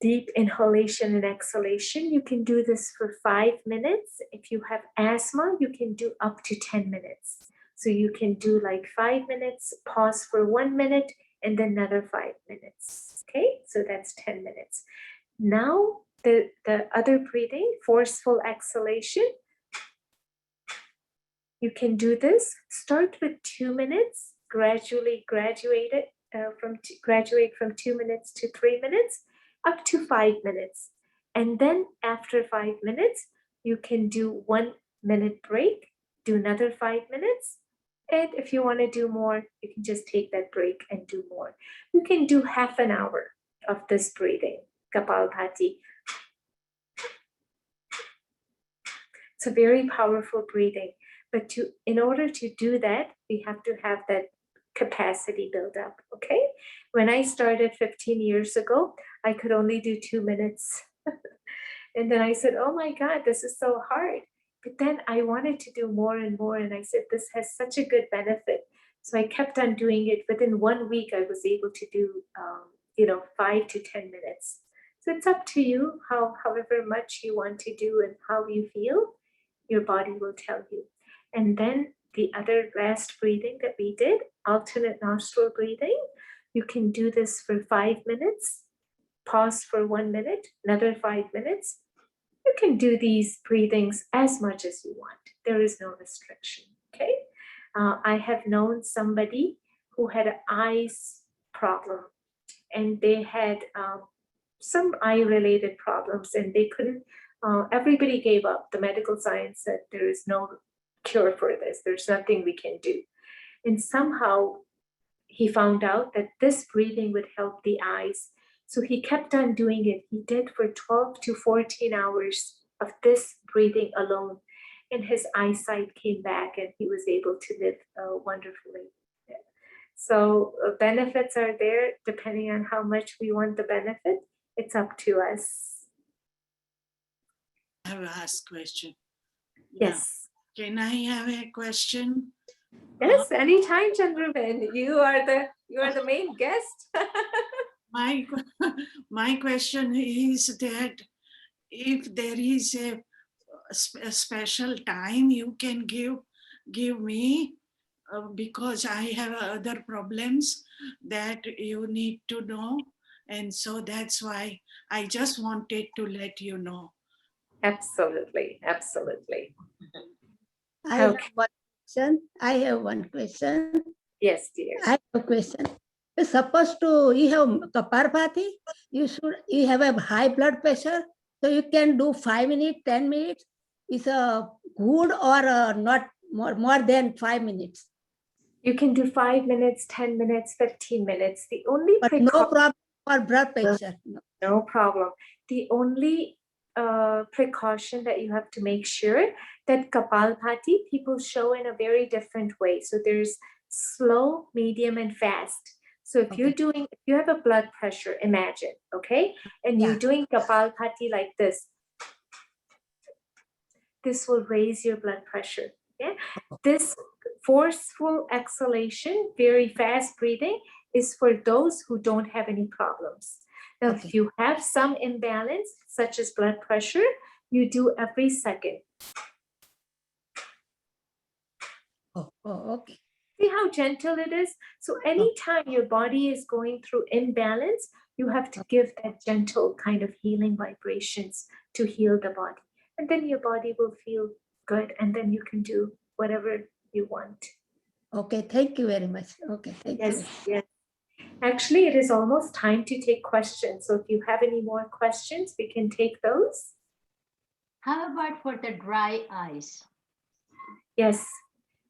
deep inhalation and exhalation. You can do this for 5 minutes. If you have asthma, you can do up to 10 minutes. So you can do like 5 minutes, pause for 1 minute, and then another 5 minutes. Okay, so that's 10 minutes. Now the other breathing, forceful exhalation. You can do this. Start with 2 minutes, gradually graduate from 2 minutes to 3 minutes, up to 5 minutes. And then after 5 minutes, you can do 1 minute break, do another 5 minutes. And if you want to do more, you can just take that break and do more. You can do half an hour of this breathing, Kapalbhati. It's a very powerful breathing. But in order to do that, we have to have that capacity build up, okay? When I started 15 years ago, I could only do 2 minutes. And then I said, oh my God, this is so hard. But then I wanted to do more and more. And I said, this has such a good benefit. So I kept on doing it. Within 1 week, I was able to do, 5 to 10 minutes. So it's up to you, however much you want to do and how you feel, your body will tell you. And then the other last breathing that we did, alternate nostril breathing, you can do this for 5 minutes, pause for 1 minute, another 5 minutes. You can do these breathings as much as you want. There is no restriction, okay? I have known somebody who had an eyes problem, and they had some eye-related problems, and they couldn't, everybody gave up. The medical science said there is no cure for this. There's nothing we can do. And somehow he found out that this breathing would help the eyes. So he kept on doing it. He did for 12 to 14 hours of this breathing alone. And his eyesight came back and he was able to live wonderfully. So benefits are there depending on how much we want the benefit. It's up to us. I have asked question. Yes. Can I have a question? Yes, anytime, Chandruben. You are the main guest. My question is that if there is a special time you can give me because I have other problems that you need to know, and so that's why I just wanted to let you know. Absolutely. I have Okay. one question. I have one question. Yes, dear. I have a question. Suppose you have Kaparbhati, you have a high blood pressure, so you can do 5 minutes, 10 minutes. Is good or not more than 5 minutes? You can do 5 minutes, 10 minutes, 15 minutes. The only But no problem for blood pressure. No problem. The only precaution that you have to make sure that Kapalbhati people show in a very different way. So there's slow, medium, and fast. So if you have a blood pressure, imagine, okay? And you're doing Kapalbhati like this will raise your blood pressure. Yeah. This forceful exhalation, very fast breathing, is for those who don't have any problems. Now, Okay. if you have some imbalance, such as blood pressure, you do every second. Oh, okay. See how gentle it is? So anytime your body is going through imbalance, you have to give that gentle kind of healing vibrations to heal the body. And then your body will feel good, and then you can do whatever you want. Okay, thank you very much. Okay, thank you. Yes, yes. Actually, it is almost time to take questions. So if you have any more questions, we can take those. How about for the dry eyes? Yes.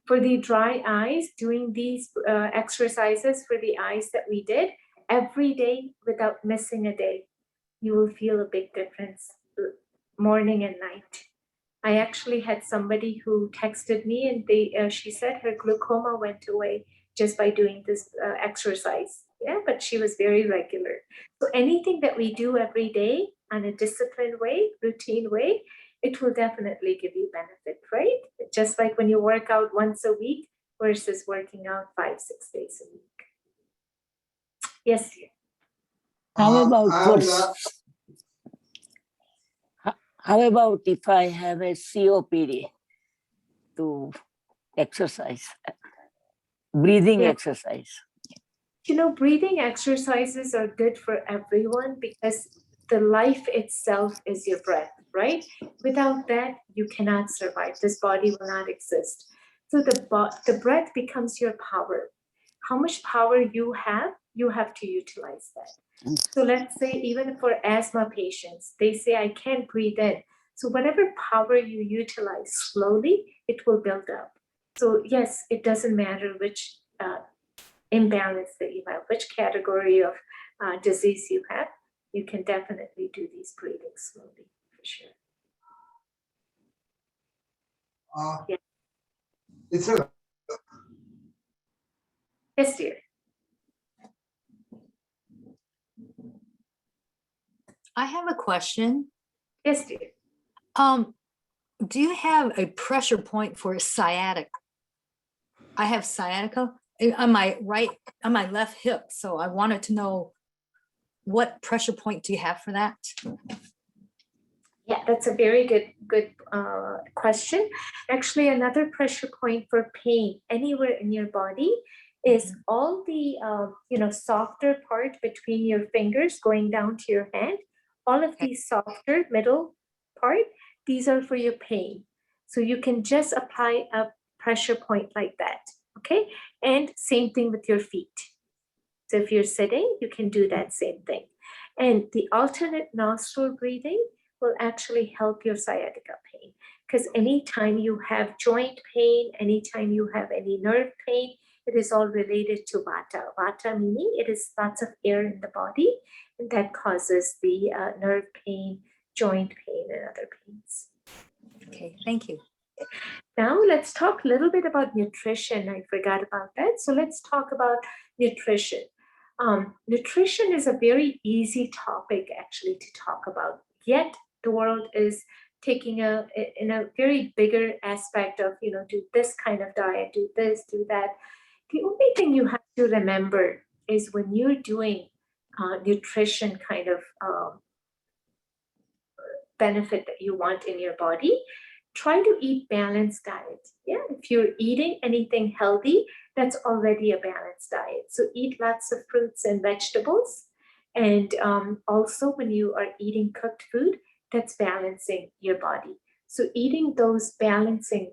For the dry eyes, doing these exercises for the eyes that we did every day without missing a day, you will feel a big difference morning and night. I actually had somebody who texted me, and she said her glaucoma went away just by doing this exercise. Yeah, but she was very regular. So anything that we do every day on a disciplined way, routine way, it will definitely give you benefit, right? Just like when you work out once a week versus working out 5-6 days a week. Yes, dear. How about if I have a COPD to exercise, breathing Yeah. exercise? You know, breathing exercises are good for everyone because the life itself is your breath, right? Without that, you cannot survive. This body will not exist. So the breath becomes your power. How much power you have to utilize that. So let's say even for asthma patients, they say, I can't breathe in. So whatever power you utilize slowly, it will build up. So yes, it doesn't matter which imbalance that you have, which category of disease you have, you can definitely do these breathing slowly, for sure. Yeah. Yes, dear. I have a question. Yes, dear. Do you have a pressure point for sciatic? I have sciatica on my left hip, so I wanted to know what pressure point do you have for that? Yeah, that's a very good question. Actually, another pressure point for pain anywhere in your body is all the softer part between your fingers going down to your hand. All of these softer middle part, these are for your pain. So you can just apply a pressure point like that. Okay, and same thing with your feet. So if you're sitting, you can do that same thing. And the alternate nostril breathing will actually help your sciatica pain. Because anytime you have joint pain, anytime you have any nerve pain, it is all related to vata. Vata meaning it is lots of air in the body, and that causes the nerve pain, joint pain, and other pains. Okay, thank you. Now let's talk a little bit about nutrition. I forgot about that. So let's talk about nutrition. Nutrition is a very easy topic actually to talk about, yet the world is taking in a very bigger aspect of, do this kind of diet, do this, do that. The only thing you have to remember is when you're doing nutrition kind of benefit that you want in your body, try to eat balanced diet. Yeah, if you're eating anything healthy, that's already a balanced diet. So eat lots of fruits and vegetables. And also when you are eating cooked food, that's balancing your body. So eating those balancing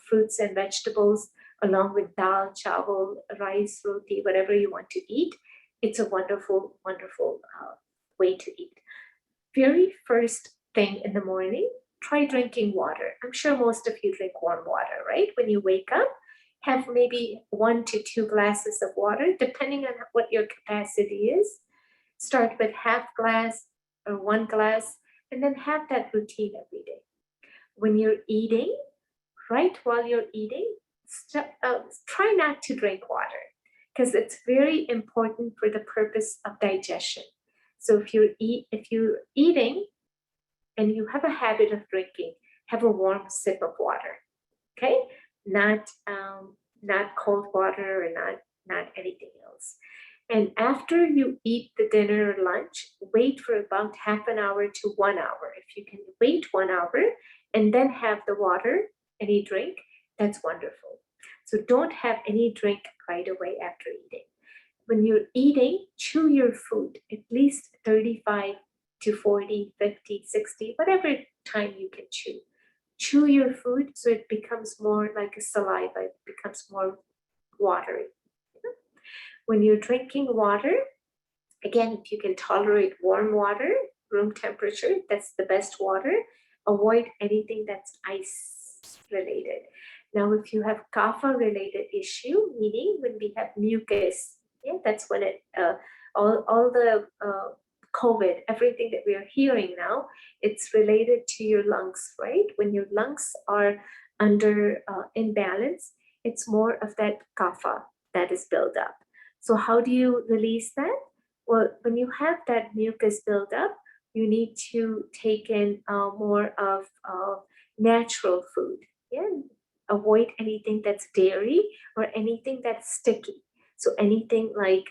fruits and vegetables along with dal, chawal, rice, roti, whatever you want to eat, it's a wonderful, wonderful way to eat. Very first thing in the morning, try drinking water. I'm sure most of you drink warm water, right? When you wake up, have maybe 1 to 2 glasses of water, depending on what your capacity is. Start with half glass or 1 glass, and then have that routine every day. When you're eating, right while you're eating, try not to drink water because it's very important for the purpose of digestion. So if you're eating and you have a habit of drinking, have a warm sip of water, okay? Not cold water or not anything else. And after you eat the dinner or lunch, wait for about half an hour to 1 hour. If you can wait 1 hour and then have the water, any drink, that's wonderful. So don't have any drink right away after eating. When you're eating, chew your food at least 35 to 40, 50, 60, whatever time you can chew. Chew your food so it becomes more like a saliva, it becomes more watery. When you're drinking water, again, if you can tolerate warm water, room temperature, that's the best water. Avoid anything that's ice related. Now, if you have kapha related issue, meaning when we have mucus, yeah, that's when it all the COVID, everything that we are hearing now, it's related to your lungs, right? When your lungs are under imbalance, it's more of that kapha that is built up. So how do you release that? Well, when you have that mucus build up, you need to take in more of natural food. Yeah, avoid anything that's dairy or anything that's sticky. So anything like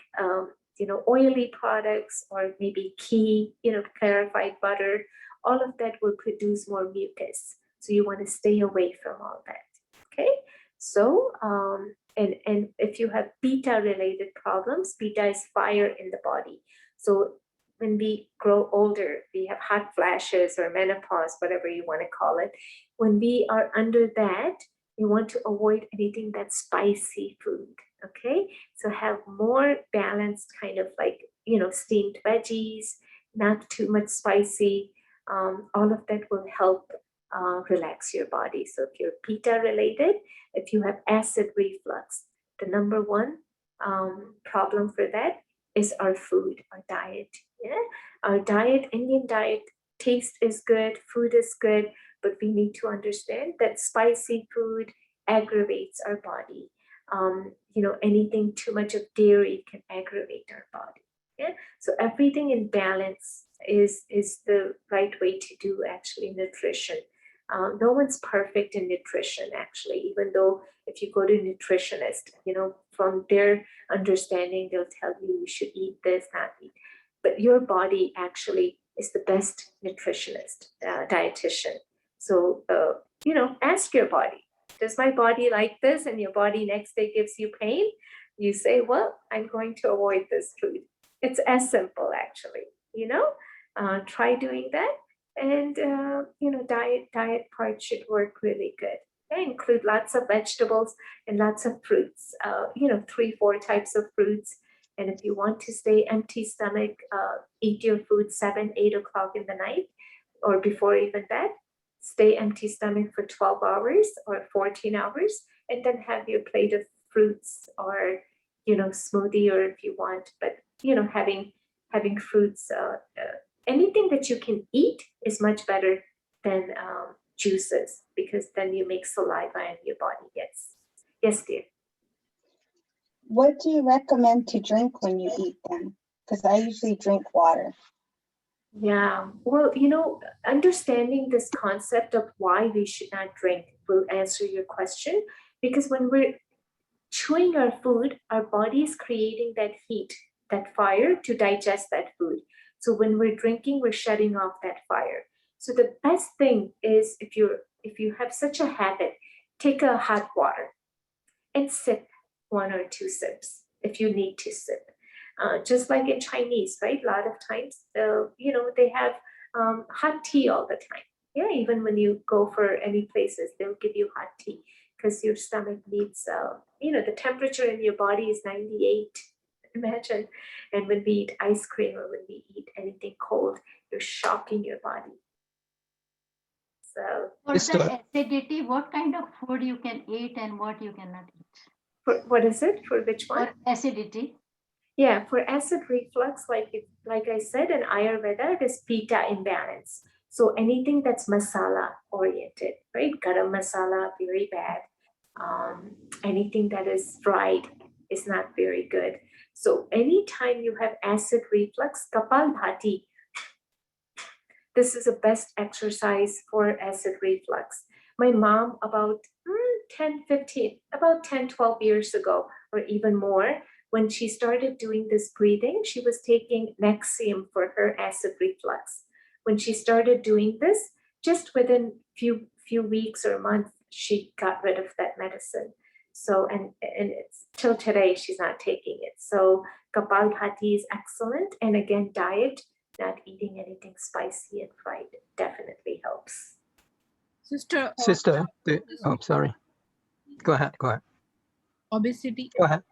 oily products or maybe ghee, clarified butter, all of that will produce more mucus. So you want to stay away from all that. Okay, so and if you have beta related problems, beta is fire in the body. So when we grow older, we have hot flashes or menopause, whatever you want to call it. When we are under that, you want to avoid anything that's spicy food. Okay, so have more balanced kind of like, steamed veggies, not too much spicy. All of that will help relax your body. So if you're beta related, if you have acid reflux, the number one problem for that is our food, our diet. Yeah, our diet, Indian diet, taste is good, food is good, but we need to understand that spicy food aggravates our body. Anything too much of dairy can aggravate our body. Yeah, so everything in balance is the right way to do actually nutrition. No one's perfect in nutrition actually, even though if you go to a nutritionist, from their understanding, they'll tell you should eat this, not eat. But your body actually is the best nutritionist, dietitian. So, ask your body, does my body like this? And your body next day gives you pain. You say, well, I'm going to avoid this food. It's as simple actually, try doing that. And, diet part should work really good. They include lots of vegetables and lots of fruits, 3-4 types of fruits. And if you want to stay empty stomach, eat your food 7-8 o'clock in the night or before even that. Stay empty stomach for 12 hours or 14 hours, and then have your plate of fruits or, smoothie, or if you want, but, having fruits, anything that you can eat is much better than juices, because then you make saliva and your body gets. Yes, dear. What do you recommend to drink when you eat then? Because I usually drink water. Yeah, well, understanding this concept of why we should not drink will answer your question, because when we're chewing our food, our body is creating that heat, that fire to digest that food. So when we're drinking, we're shutting off that fire. So the best thing is if you have such a habit, take a hot water and sip 1 or 2 sips if you need to sip. Just like in Chinese, right? A lot of times, they have hot tea all the time. Yeah, even when you go for any places, they'll give you hot tea because your stomach needs, the temperature in your body is 98. Imagine. And when we eat ice cream or when we eat anything cold, you're shocking your body. So For It's the the- acidity, what kind of food you can eat and what you cannot eat? what is it? For which one? For acidity. Yeah, for acid reflux, like I said in Ayurveda, it is pitta imbalance. So anything that's masala oriented, right? Garam masala, very bad. Anything that is fried is not very good. So anytime you have acid reflux, Kapalbhati, this is the best exercise for acid reflux. My mom about 10, 12 years ago, or even more, when she started doing this breathing, she was taking Nexium for her acid reflux. When she started doing this, just within few weeks or months, she got rid of that medicine. So, and it's till today, she's not taking it. So Kapalbhati is excellent. And again, diet, not eating anything spicy and fried definitely helps. Sister, Sister, oh, sorry. Go ahead. obesity. Go ahead.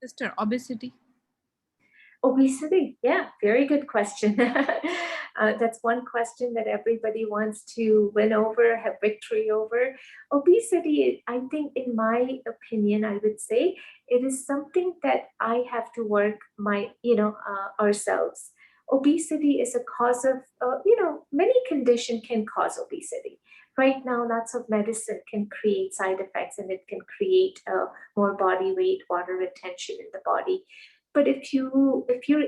Sister, obesity. Obesity, yeah, very good question. That's one question that everybody wants to win over, have victory over. Obesity, I think, in my opinion, I would say it is something that I have to work ourselves. Obesity is a cause of, many conditions can cause obesity. Right now, lots of medicine can create side effects, and it can create more body weight, water retention in the body. But if you're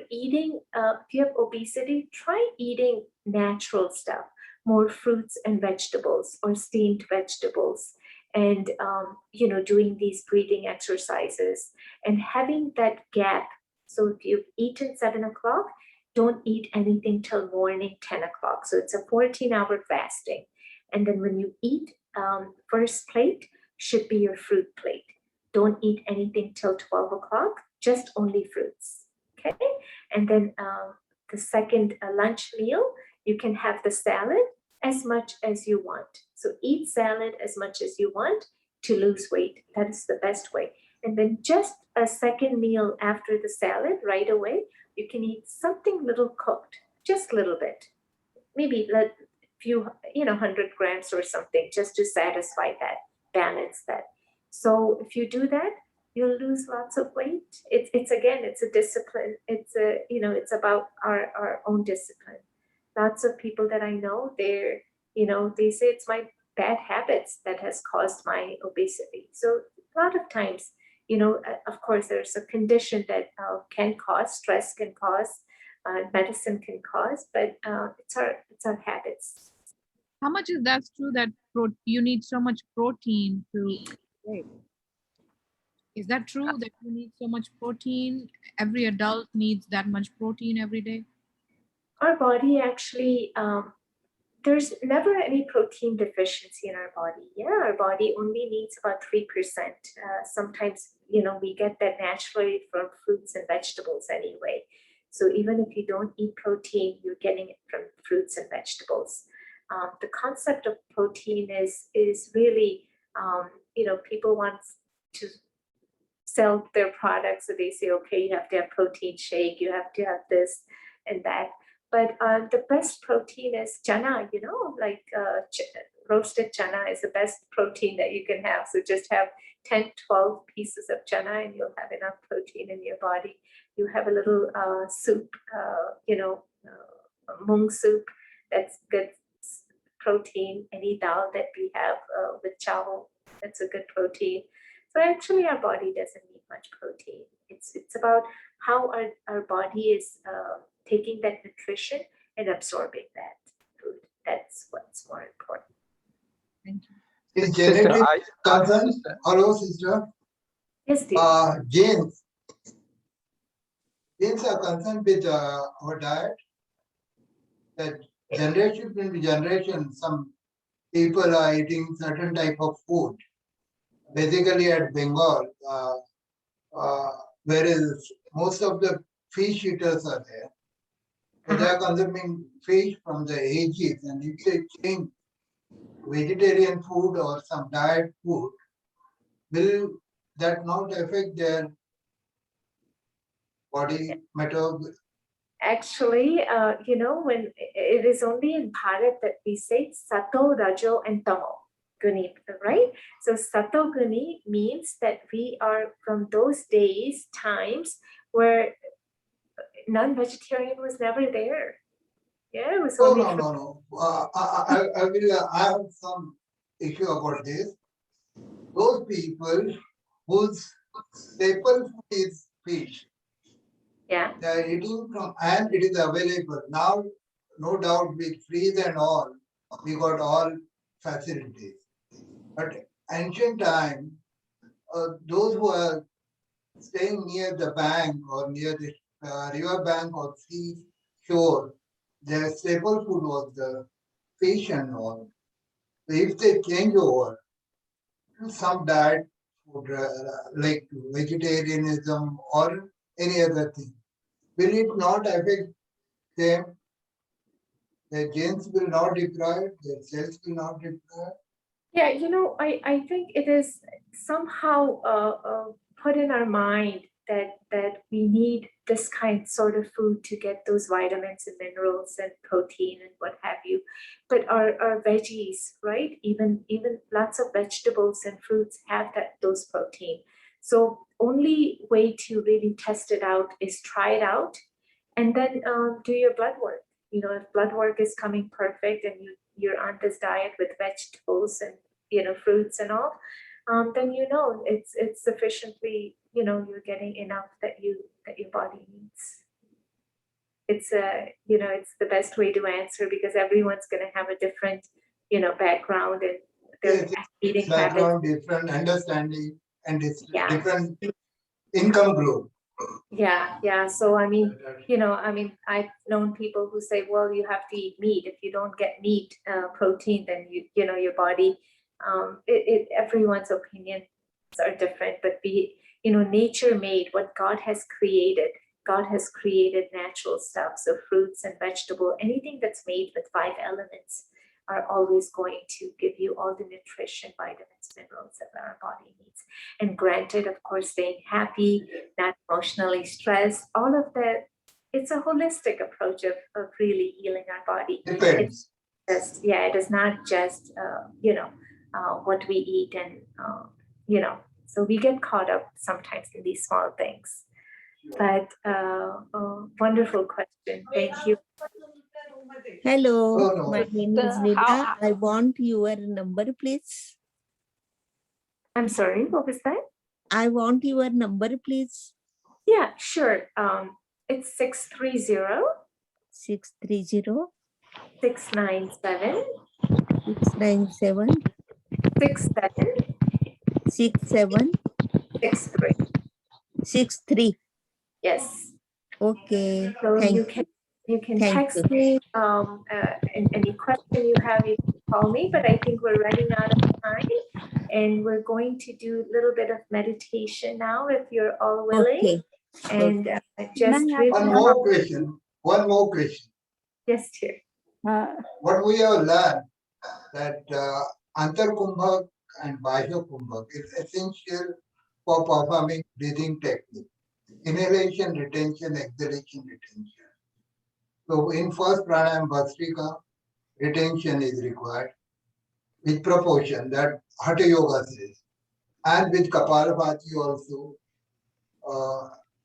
eating, if you have obesity, try eating natural stuff, more fruits and vegetables or steamed vegetables, and doing these breathing exercises and having that gap. So if you've eaten 7 o'clock, don't eat anything till morning 10 o'clock. So it's a 14-hour fasting. And then when you eat, first plate should be your fruit plate. Don't eat anything till 12 o'clock, just only fruits, okay? And then the second lunch meal, you can have the salad as much as you want. So eat salad as much as you want to lose weight. That is the best way. And then just a second meal after the salad, right away, you can eat something little cooked, just a little bit. Maybe a few, 100 grams or something, just to satisfy that, balance that. So if you do that, you'll lose lots of weight. It's a discipline. It's about our own discipline. Lots of people that I know, they say it's my bad habits that has caused my obesity. So a lot of times, of course, there's a condition that can cause, stress can cause, medicine can cause, but it's our habits. How much is that true that you need so much protein to live? Is that true that you need so much protein? Every adult needs that much protein every day? Our body actually, there's never any protein deficiency in our body. Yeah, our body only needs about 3%. Sometimes, we get that naturally from fruits and vegetables anyway. So even if you don't eat protein, you're getting it from fruits and vegetables. The concept of protein is really, people want to sell their products. So they say, okay, you have to have protein shake, you have to have this and that. But the best protein is chana, roasted chana is the best protein that you can have. So just have 10, 12 pieces of chana and you'll have enough protein in your body. You have a little soup, mung soup, that's good protein. Any dal that we have with chawal, that's a good protein. So actually our body doesn't need much protein. It's about how our body is taking that nutrition and absorbing that food. That's what's more important. Thank you. Is Sister, genetic I concern? Hello, sister. Yes, dear. Genes are concerned with our diet. That generation to generation, some people are eating certain type of food. Basically at Bengal, whereas most of the fish eaters are there. So they are consuming fish from the ages, and if they change vegetarian food or some diet food, will that not affect their body metabolism? Actually, when it is only in Bharat that we say Sato, Rajo, and Tamo Guni, right? So Sato Guni means that we are from those days, times where non-vegetarian was never there. Yeah, it was Oh, only no. I have some issue about this. Those people whose staple food is fish, yeah. they are eating from, and it is available. Now, no doubt with freeze and all, we got all facilities. But ancient time, those who are staying near the bank or near the river bank or sea shore, their staple food was the fish and all. So if they change over to some diet food like vegetarianism or any other thing, will it not affect them? Their genes will not degrade, their cells will not degrade. Yeah, I think it is somehow put in our mind that we need this kind sort of food to get those vitamins and minerals and protein and what have you. But our veggies, right? Even lots of vegetables and fruits have those protein. So only way to really test it out is try it out, and then do your blood work. If blood work is coming perfect and you're on this diet with vegetables and fruits and all, then it's sufficiently, you're getting enough that your body needs. It's it's the best way to answer, because everyone's going to have a different background and their eating habits. Background, different understanding, and it's Yeah. different income group. Yeah. So I've known people who say, well, you have to eat meat. If you don't get meat, protein, then your body. Everyone's opinions are different, but nature made what God has created. God has created natural stuff, so fruits and vegetable, anything that's made with 5 elements are always going to give you all the nutrition, vitamins, minerals that our body needs. And granted, of course, staying happy, not emotionally stressed, all of that, it's a holistic approach of really healing our body. Depends. It is not just, what we eat and, so we get caught up sometimes in these small things. But wonderful question. Thank you. Hello, Oh, no. my name is Nida. I want your number, please. I'm sorry, what was that? I want your number, please. Yeah, sure. It's 630 630 697 697 6763. 63. Yes. Okay. So Thank you can Thank text me any question you have, you can call me, but I think we're running out of time, and we're going to do a little bit of meditation now, if you're all willing. Okay. And just really One more question. Yes, dear. What we have learned that Antar Kumbhak and Bahya Kumbhak is essential for performing breathing technique. Inhalation, retention, exhalation, retention. So in first pranayama Bhastrika, retention is required with proportion that Hatha Yoga says. And with Kapalabhati also,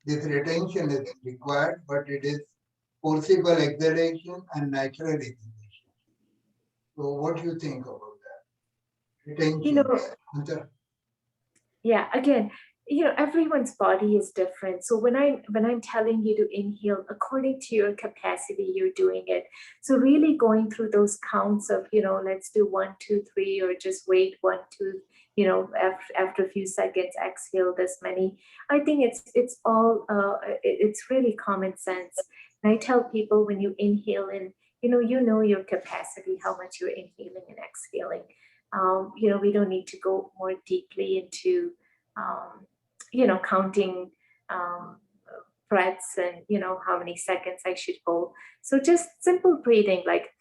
this retention is required, but it is forcible exhalation and natural exhalation. So what do you think about that? Retention. Yeah, again, everyone's body is different. So when I'm telling you to inhale, according to your capacity, you're doing it. So really going through those counts of, let's do 1, 2, 3, or just wait 1, 2, after a few seconds, exhale this many. I think it's all, it's really common sense. And I tell people, when you inhale in, you know your capacity, how much you're inhaling and exhaling. We don't need to go more deeply into, counting breaths and, how many seconds I should hold. So just simple breathing, like,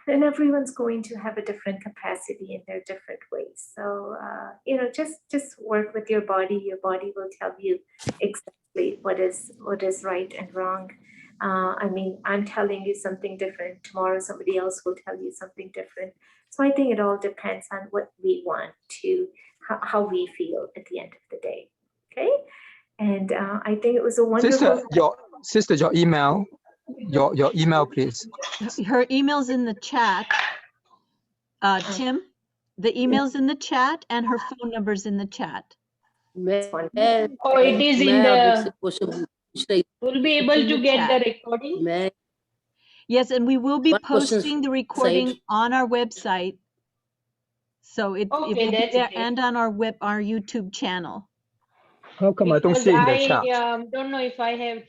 and everyone's going to have a different capacity in their different ways. So, just work with your body. Your body will tell you exactly what is right and wrong. I'm telling you something different. Tomorrow, somebody else will tell you something different. So I think it all depends on what we want to, how we feel at the end of the day. Okay. And I think it was a wonderful. Sister, your email, your email, please. Her email's in the chat. Tim, the email's in the chat and her phone number's in the chat. Oh, it is in the. We'll be able to get the recording. Yes, and we will be posting the recording on our website. So it will Okay, be that's there great. and on our YouTube channel. How come I don't Because see in the I chat? don't know if I have.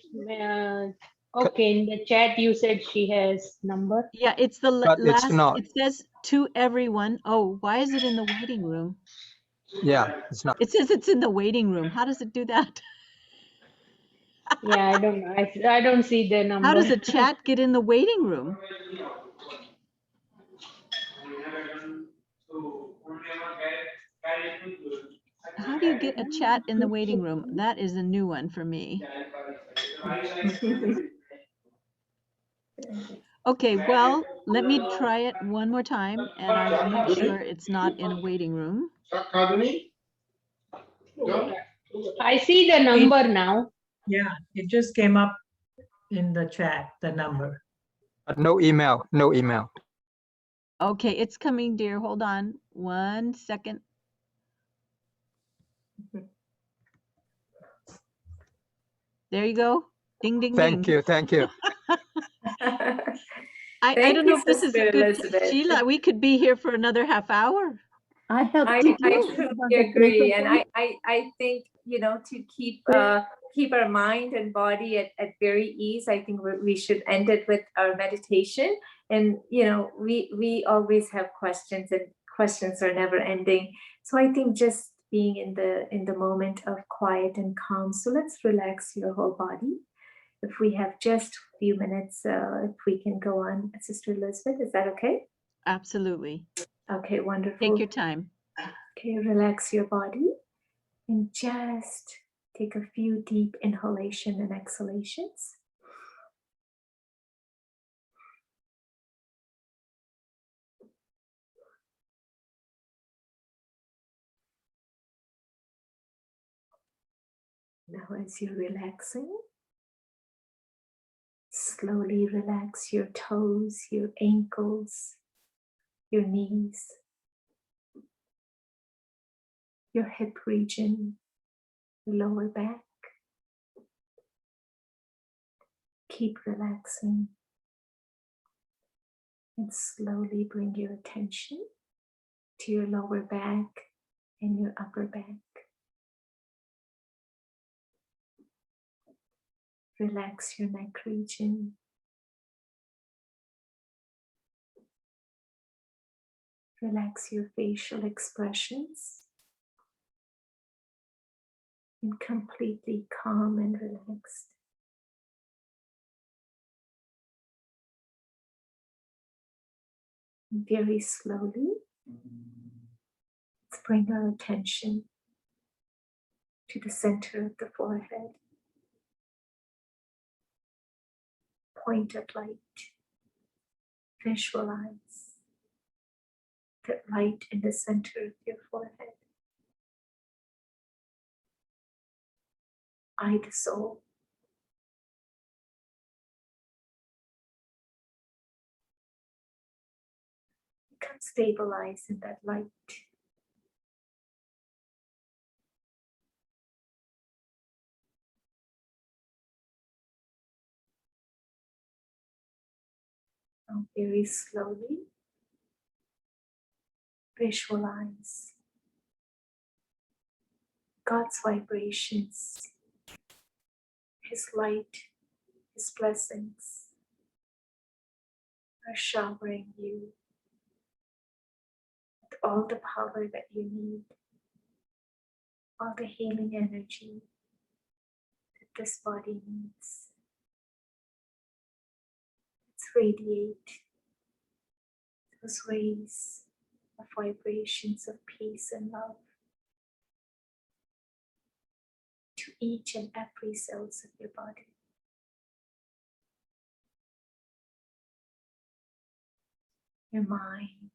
Okay, in the chat you said she has number. Yeah, it's the But it's last, not. it says to everyone. Oh, why is it in the waiting room? Yeah, it's not. It says it's in the waiting room. How does it do that? Yeah, I don't know. I don't see the number. How does a chat get in the waiting room? How do you get a chat in the waiting room? That is a new one for me. Okay, well, let me try it one more time and I will make sure it's not in a waiting room. I see the number now. Yeah, it just came up in the chat, the number. But no email, no email. Okay, it's coming, dear. Hold on 1 second. There you go. Ding, ding, Thank ding. you, thank you. I Thank don't you, know if this is a Sister good, Elizabeth. Sheila, we could be here for another half hour. I have I to truly agree, and I think, you know, to keep our mind and body at very ease, I think we should end it with our meditation. And you know, we always have questions, and questions are never ending. So I think just being in the moment of quiet and calm. So let's relax your whole body. If we have just a few minutes, if we can go on, Sister Elizabeth, is that okay? Absolutely. Okay, wonderful. Take your time. Okay, relax your body and just take a few deep inhalation and exhalations. Now, as you're relaxing, slowly relax your toes, your ankles, your knees, your hip region, lower back. Keep relaxing and slowly bring your attention to your lower back and your upper back. Relax your neck region. Relax your facial expressions. And completely calm and relaxed. And very slowly, let's bring our attention to the center of the forehead. Point of light. Visualize that light in the center of your forehead. I, the soul. Become stabilized in that light. Now very slowly, visualize God's vibrations, His light, His blessings are showering you with all the power that you need, all the healing energy that this body needs. Let's radiate those rays of vibrations of peace and love to each and every cells of your body. Your mind,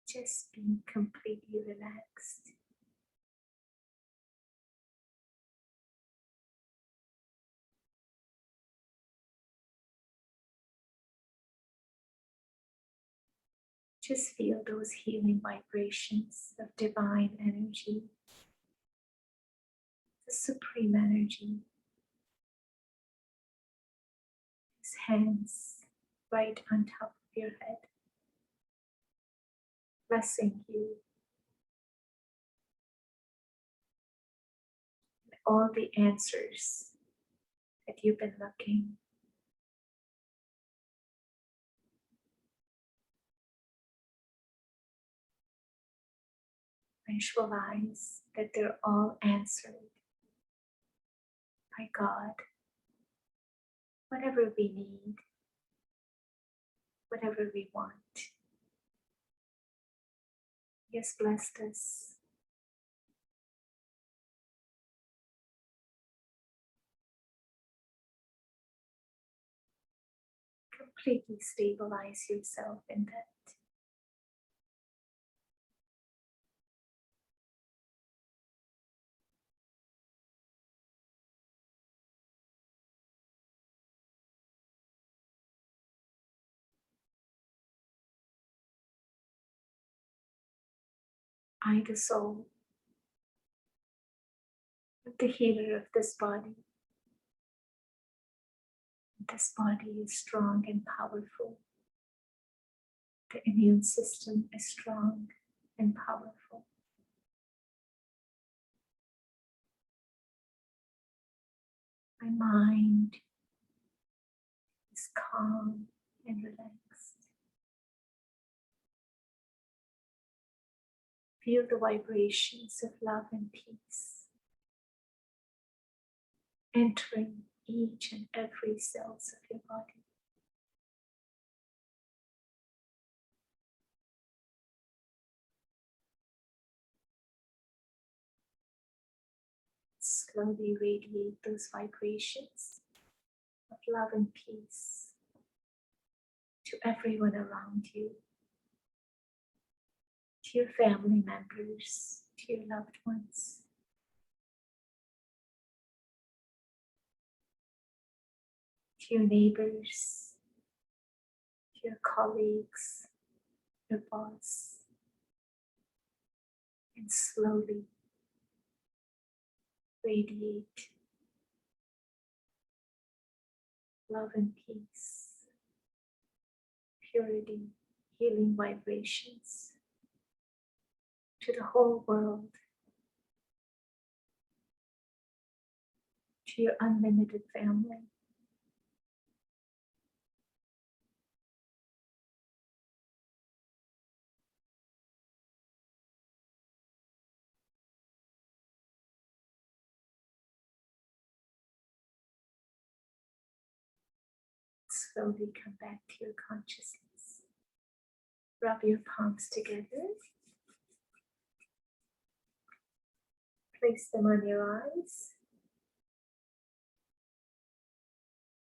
just being completely relaxed. Just feel those healing vibrations of divine energy, the supreme energy. His hands right on top of your head. blessing you. All the answers that you've been looking. Visualize that they're all answered by God. Whatever we need, whatever we want. He has blessed us. Completely stabilize yourself in that. I, the soul, the healer of this body. This body is strong and powerful. The immune system is strong and powerful. My mind is calm and relaxed. Feel the vibrations of love and peace entering each and every cells of your body. Slowly radiate those vibrations of love and peace to everyone around you, to your family members, to your loved ones. To your neighbors, to your colleagues, your boss, and slowly radiate love and peace, purity, healing vibrations to the whole world, to your unlimited family. Slowly come back to your consciousness. Rub your palms together. Place them on your eyes.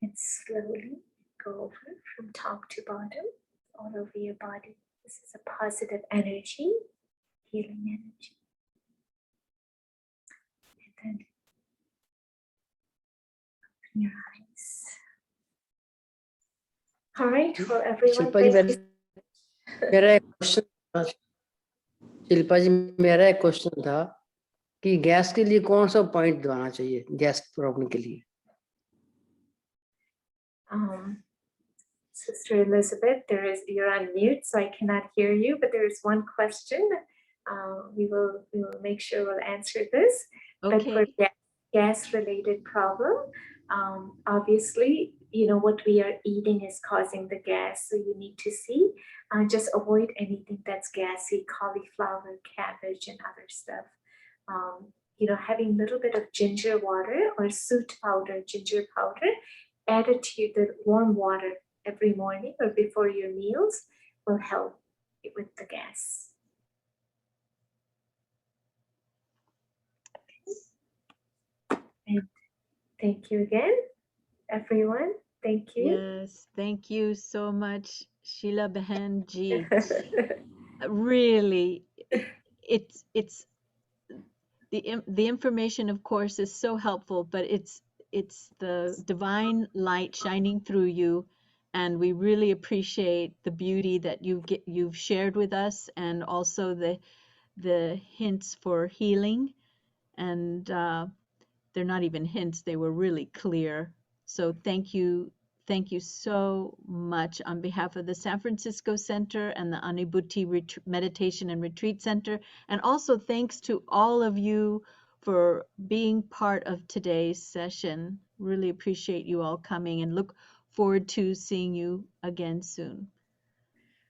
And slowly go over from top to bottom, all over your body. This is a positive energy, healing energy. And then open your eyes. All right, well, everyone, Shilpa ji thank you. मेरा एक question Shilpa जी मेरा एक question था कि gas के लिए कौन सा पॉइंट दबाना चाहिए गैस प्रॉब्लम के लिए Sister Elizabeth, you're on mute, so I cannot hear you, but there is one question. We will make sure we'll answer this. But for gas-related problem, obviously, what we are eating is causing the gas, so you need to see. Just avoid anything that's gassy, cauliflower, cabbage, and other stuff. Having a little bit of ginger water or soot powder, ginger powder, added to the warm water every morning or before your meals will help with the gas. And thank you again, everyone. Thank you. Yes, thank you so much, Sheila Behen Ji. Really, it's the information, of course, is so helpful, but it's the divine light shining through you, and we really appreciate the beauty that you've shared with us, and also the hints for healing, and they're not even hints; they were really clear. So thank you Thank you so much on behalf of the San Francisco Center and the Anubhuti Meditation and Retreat Center. And also thanks to all of you for being part of today's session. Really appreciate you all coming and look forward to seeing you again soon.